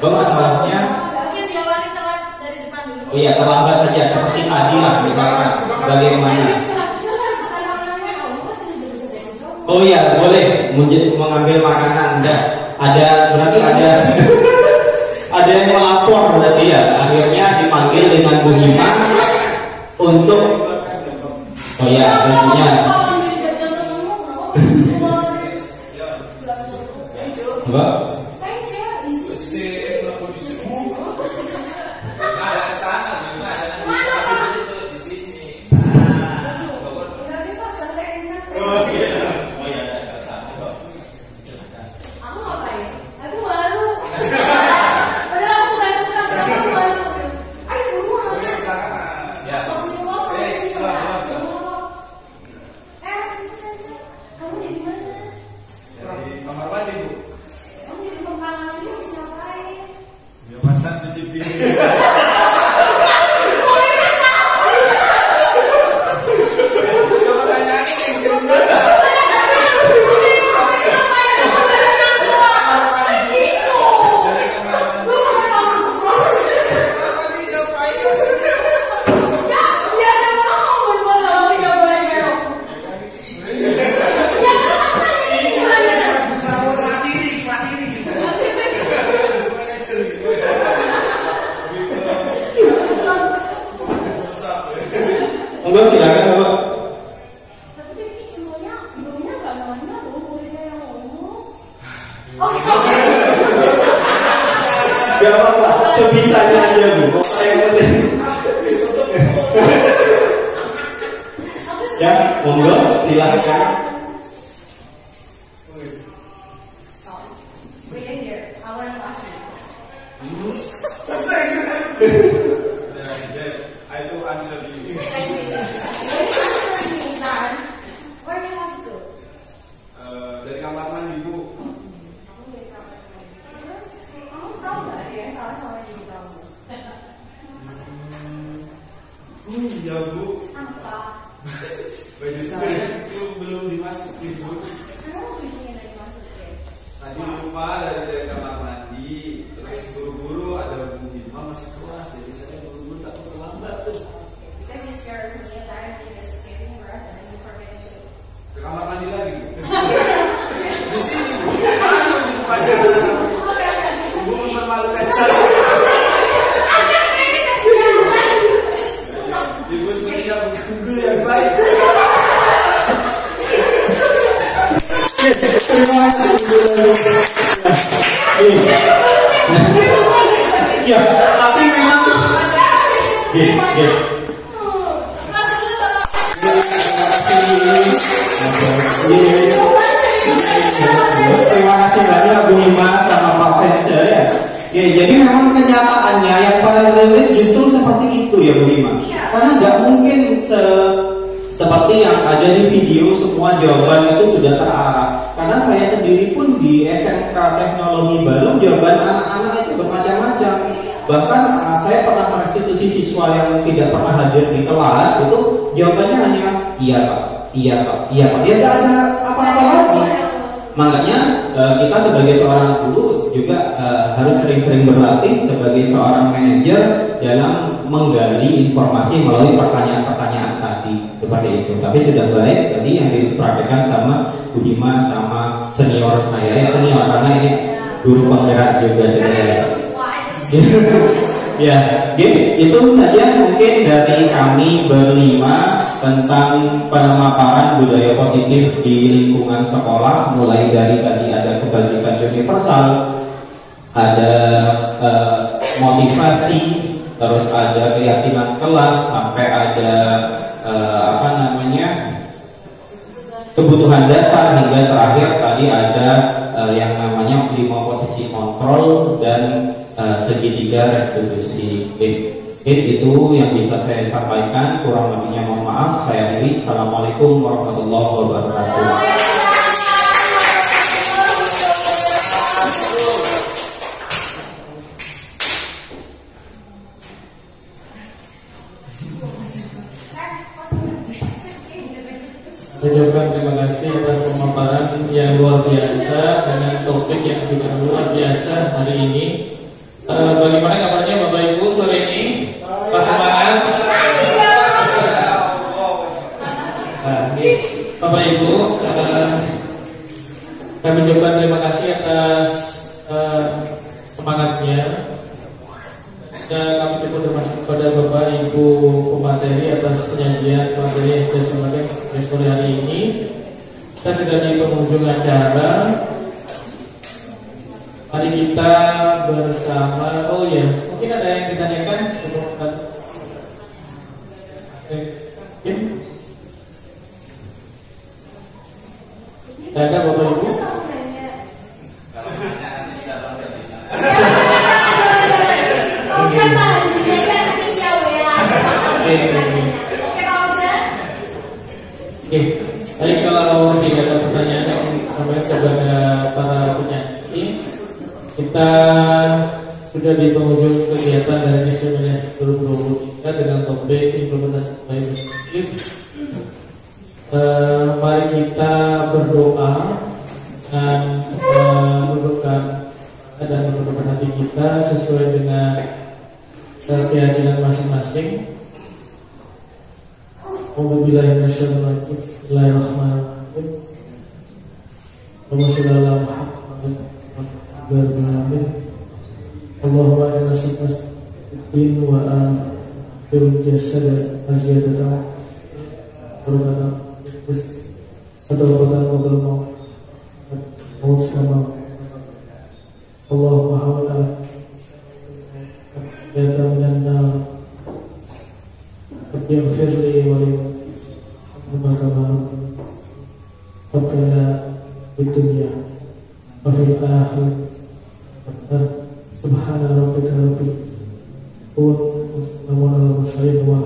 Masalahnya, oh iya, terlambat saja seperti tadi lah misalkan bagaimana. Oh iya, boleh mengambil makanan. Ada berarti ada ada yang melapor berarti ya. Akhirnya dipanggil dengan Bu Hima untuk oh ya tentunya. Mbak. Sebisanya aja Bu. Ya, monggo silakan. Dari kamar mandi Bu. Iya Bu. Apa? Baju saya itu belum dimasukin Bu. Kenapa bajunya tidak dimasukin? Tadi lupa dari kamar mandi, terus buru-buru ada Bu Hima masih kelas, jadi saya buru-buru tak terlambat tuh. Because you scared me and I just giving birth and then you forget to. Ke kamar mandi lagi Bu. Di sini Bu. Mana Bu pacaran? Bu mempermalukan saya. Ibu sepertinya bukan guru yang baik. Terima kasih. Ya, tapi memang terima kasih banyak Bu Hima sama Pak Fencer ya. Ya, jadi memang kenyataannya yang paling relate justru seperti itu ya Bu Hima. Karena nggak mungkin seperti yang ada di video semua jawaban itu sudah terarah. Karena saya sendiri pun di SMK Teknologi Balong jawaban anak-anak itu bermacam-macam. Bahkan saya pernah merestitusi siswa yang tidak pernah hadir di kelas itu jawabannya hanya iya Pak, iya Pak, iya Pak. Ya nggak ada apa-apa lagi. Makanya kita sebagai seorang guru juga harus sering-sering berlatih sebagai seorang manajer dalam menggali informasi melalui pertanyaan-pertanyaan tadi. seperti itu. Tapi sudah baik tadi yang dipraktekkan sama Budiman sama senior saya, ya senior karena ini guru penggerak juga sebenarnya. Ya, itu saja mungkin dari kami berlima tentang pemaparan budaya positif di lingkungan sekolah. Mulai dari tadi ada kebajikan universal, ada motivasi, terus ada keyakinan kelas, sampai ada kebutuhan dasar, hingga terakhir tadi ada yang namanya 5 posisi kontrol dan segitiga restitusi. Itu yang bisa saya sampaikan, kurang lebihnya mohon maaf. Saya akhiri. Assalamualaikum warahmatullahi wabarakatuh. Ucapkan terima kasih atas pemaparan yang luar biasa dengan topik yang juga luar biasa hari ini. Bagaimana kabarnya Bapak Ibu sore ini? Pak semangat? Bapak Ibu, kami ucapkan terima kasih atas semangatnya. Dan kami cukup terima kasih kepada Bapak Ibu pemateri atas penyajian materi yang sudah disampaikan sore hari ini. Kita sudah di penghujung acara. Mari kita bersama. Oh ya, mungkin ada yang ditanyakan sebelum ada Bapak Ibu? Jadi kalau tidak ada pertanyaan sampai kepada para penyanyi, kita sudah di penghujung kegiatan dari seminar 2023 dengan topik implementasi budaya positif. Mari kita berdoa dan menundukkan dan menundukkan hati kita sesuai dengan keyakinan masing-masing. Bismillahirrahmanirrahim. Allahumma inna nas'aluka wa fil jasad aziyadatan berbatan maut sama Allahumma hawala yata minan nar yaghfir li wa li Rabbana fid dunya wa fil akhirah subhana rabbika rabbil izzati wa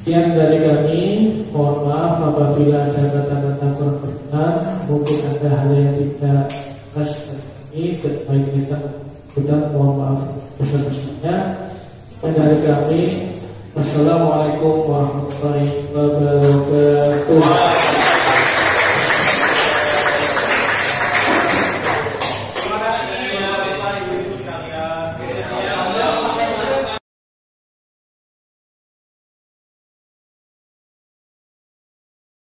sekian dari kami. Mohon maaf apabila ada kata-kata kurang berkenan, mungkin ada hal yang tidak pas ini baik bisa kita mohon maaf besar-besarnya. Dan dari kami, wassalamualaikum warahmatullahi wabarakatuh.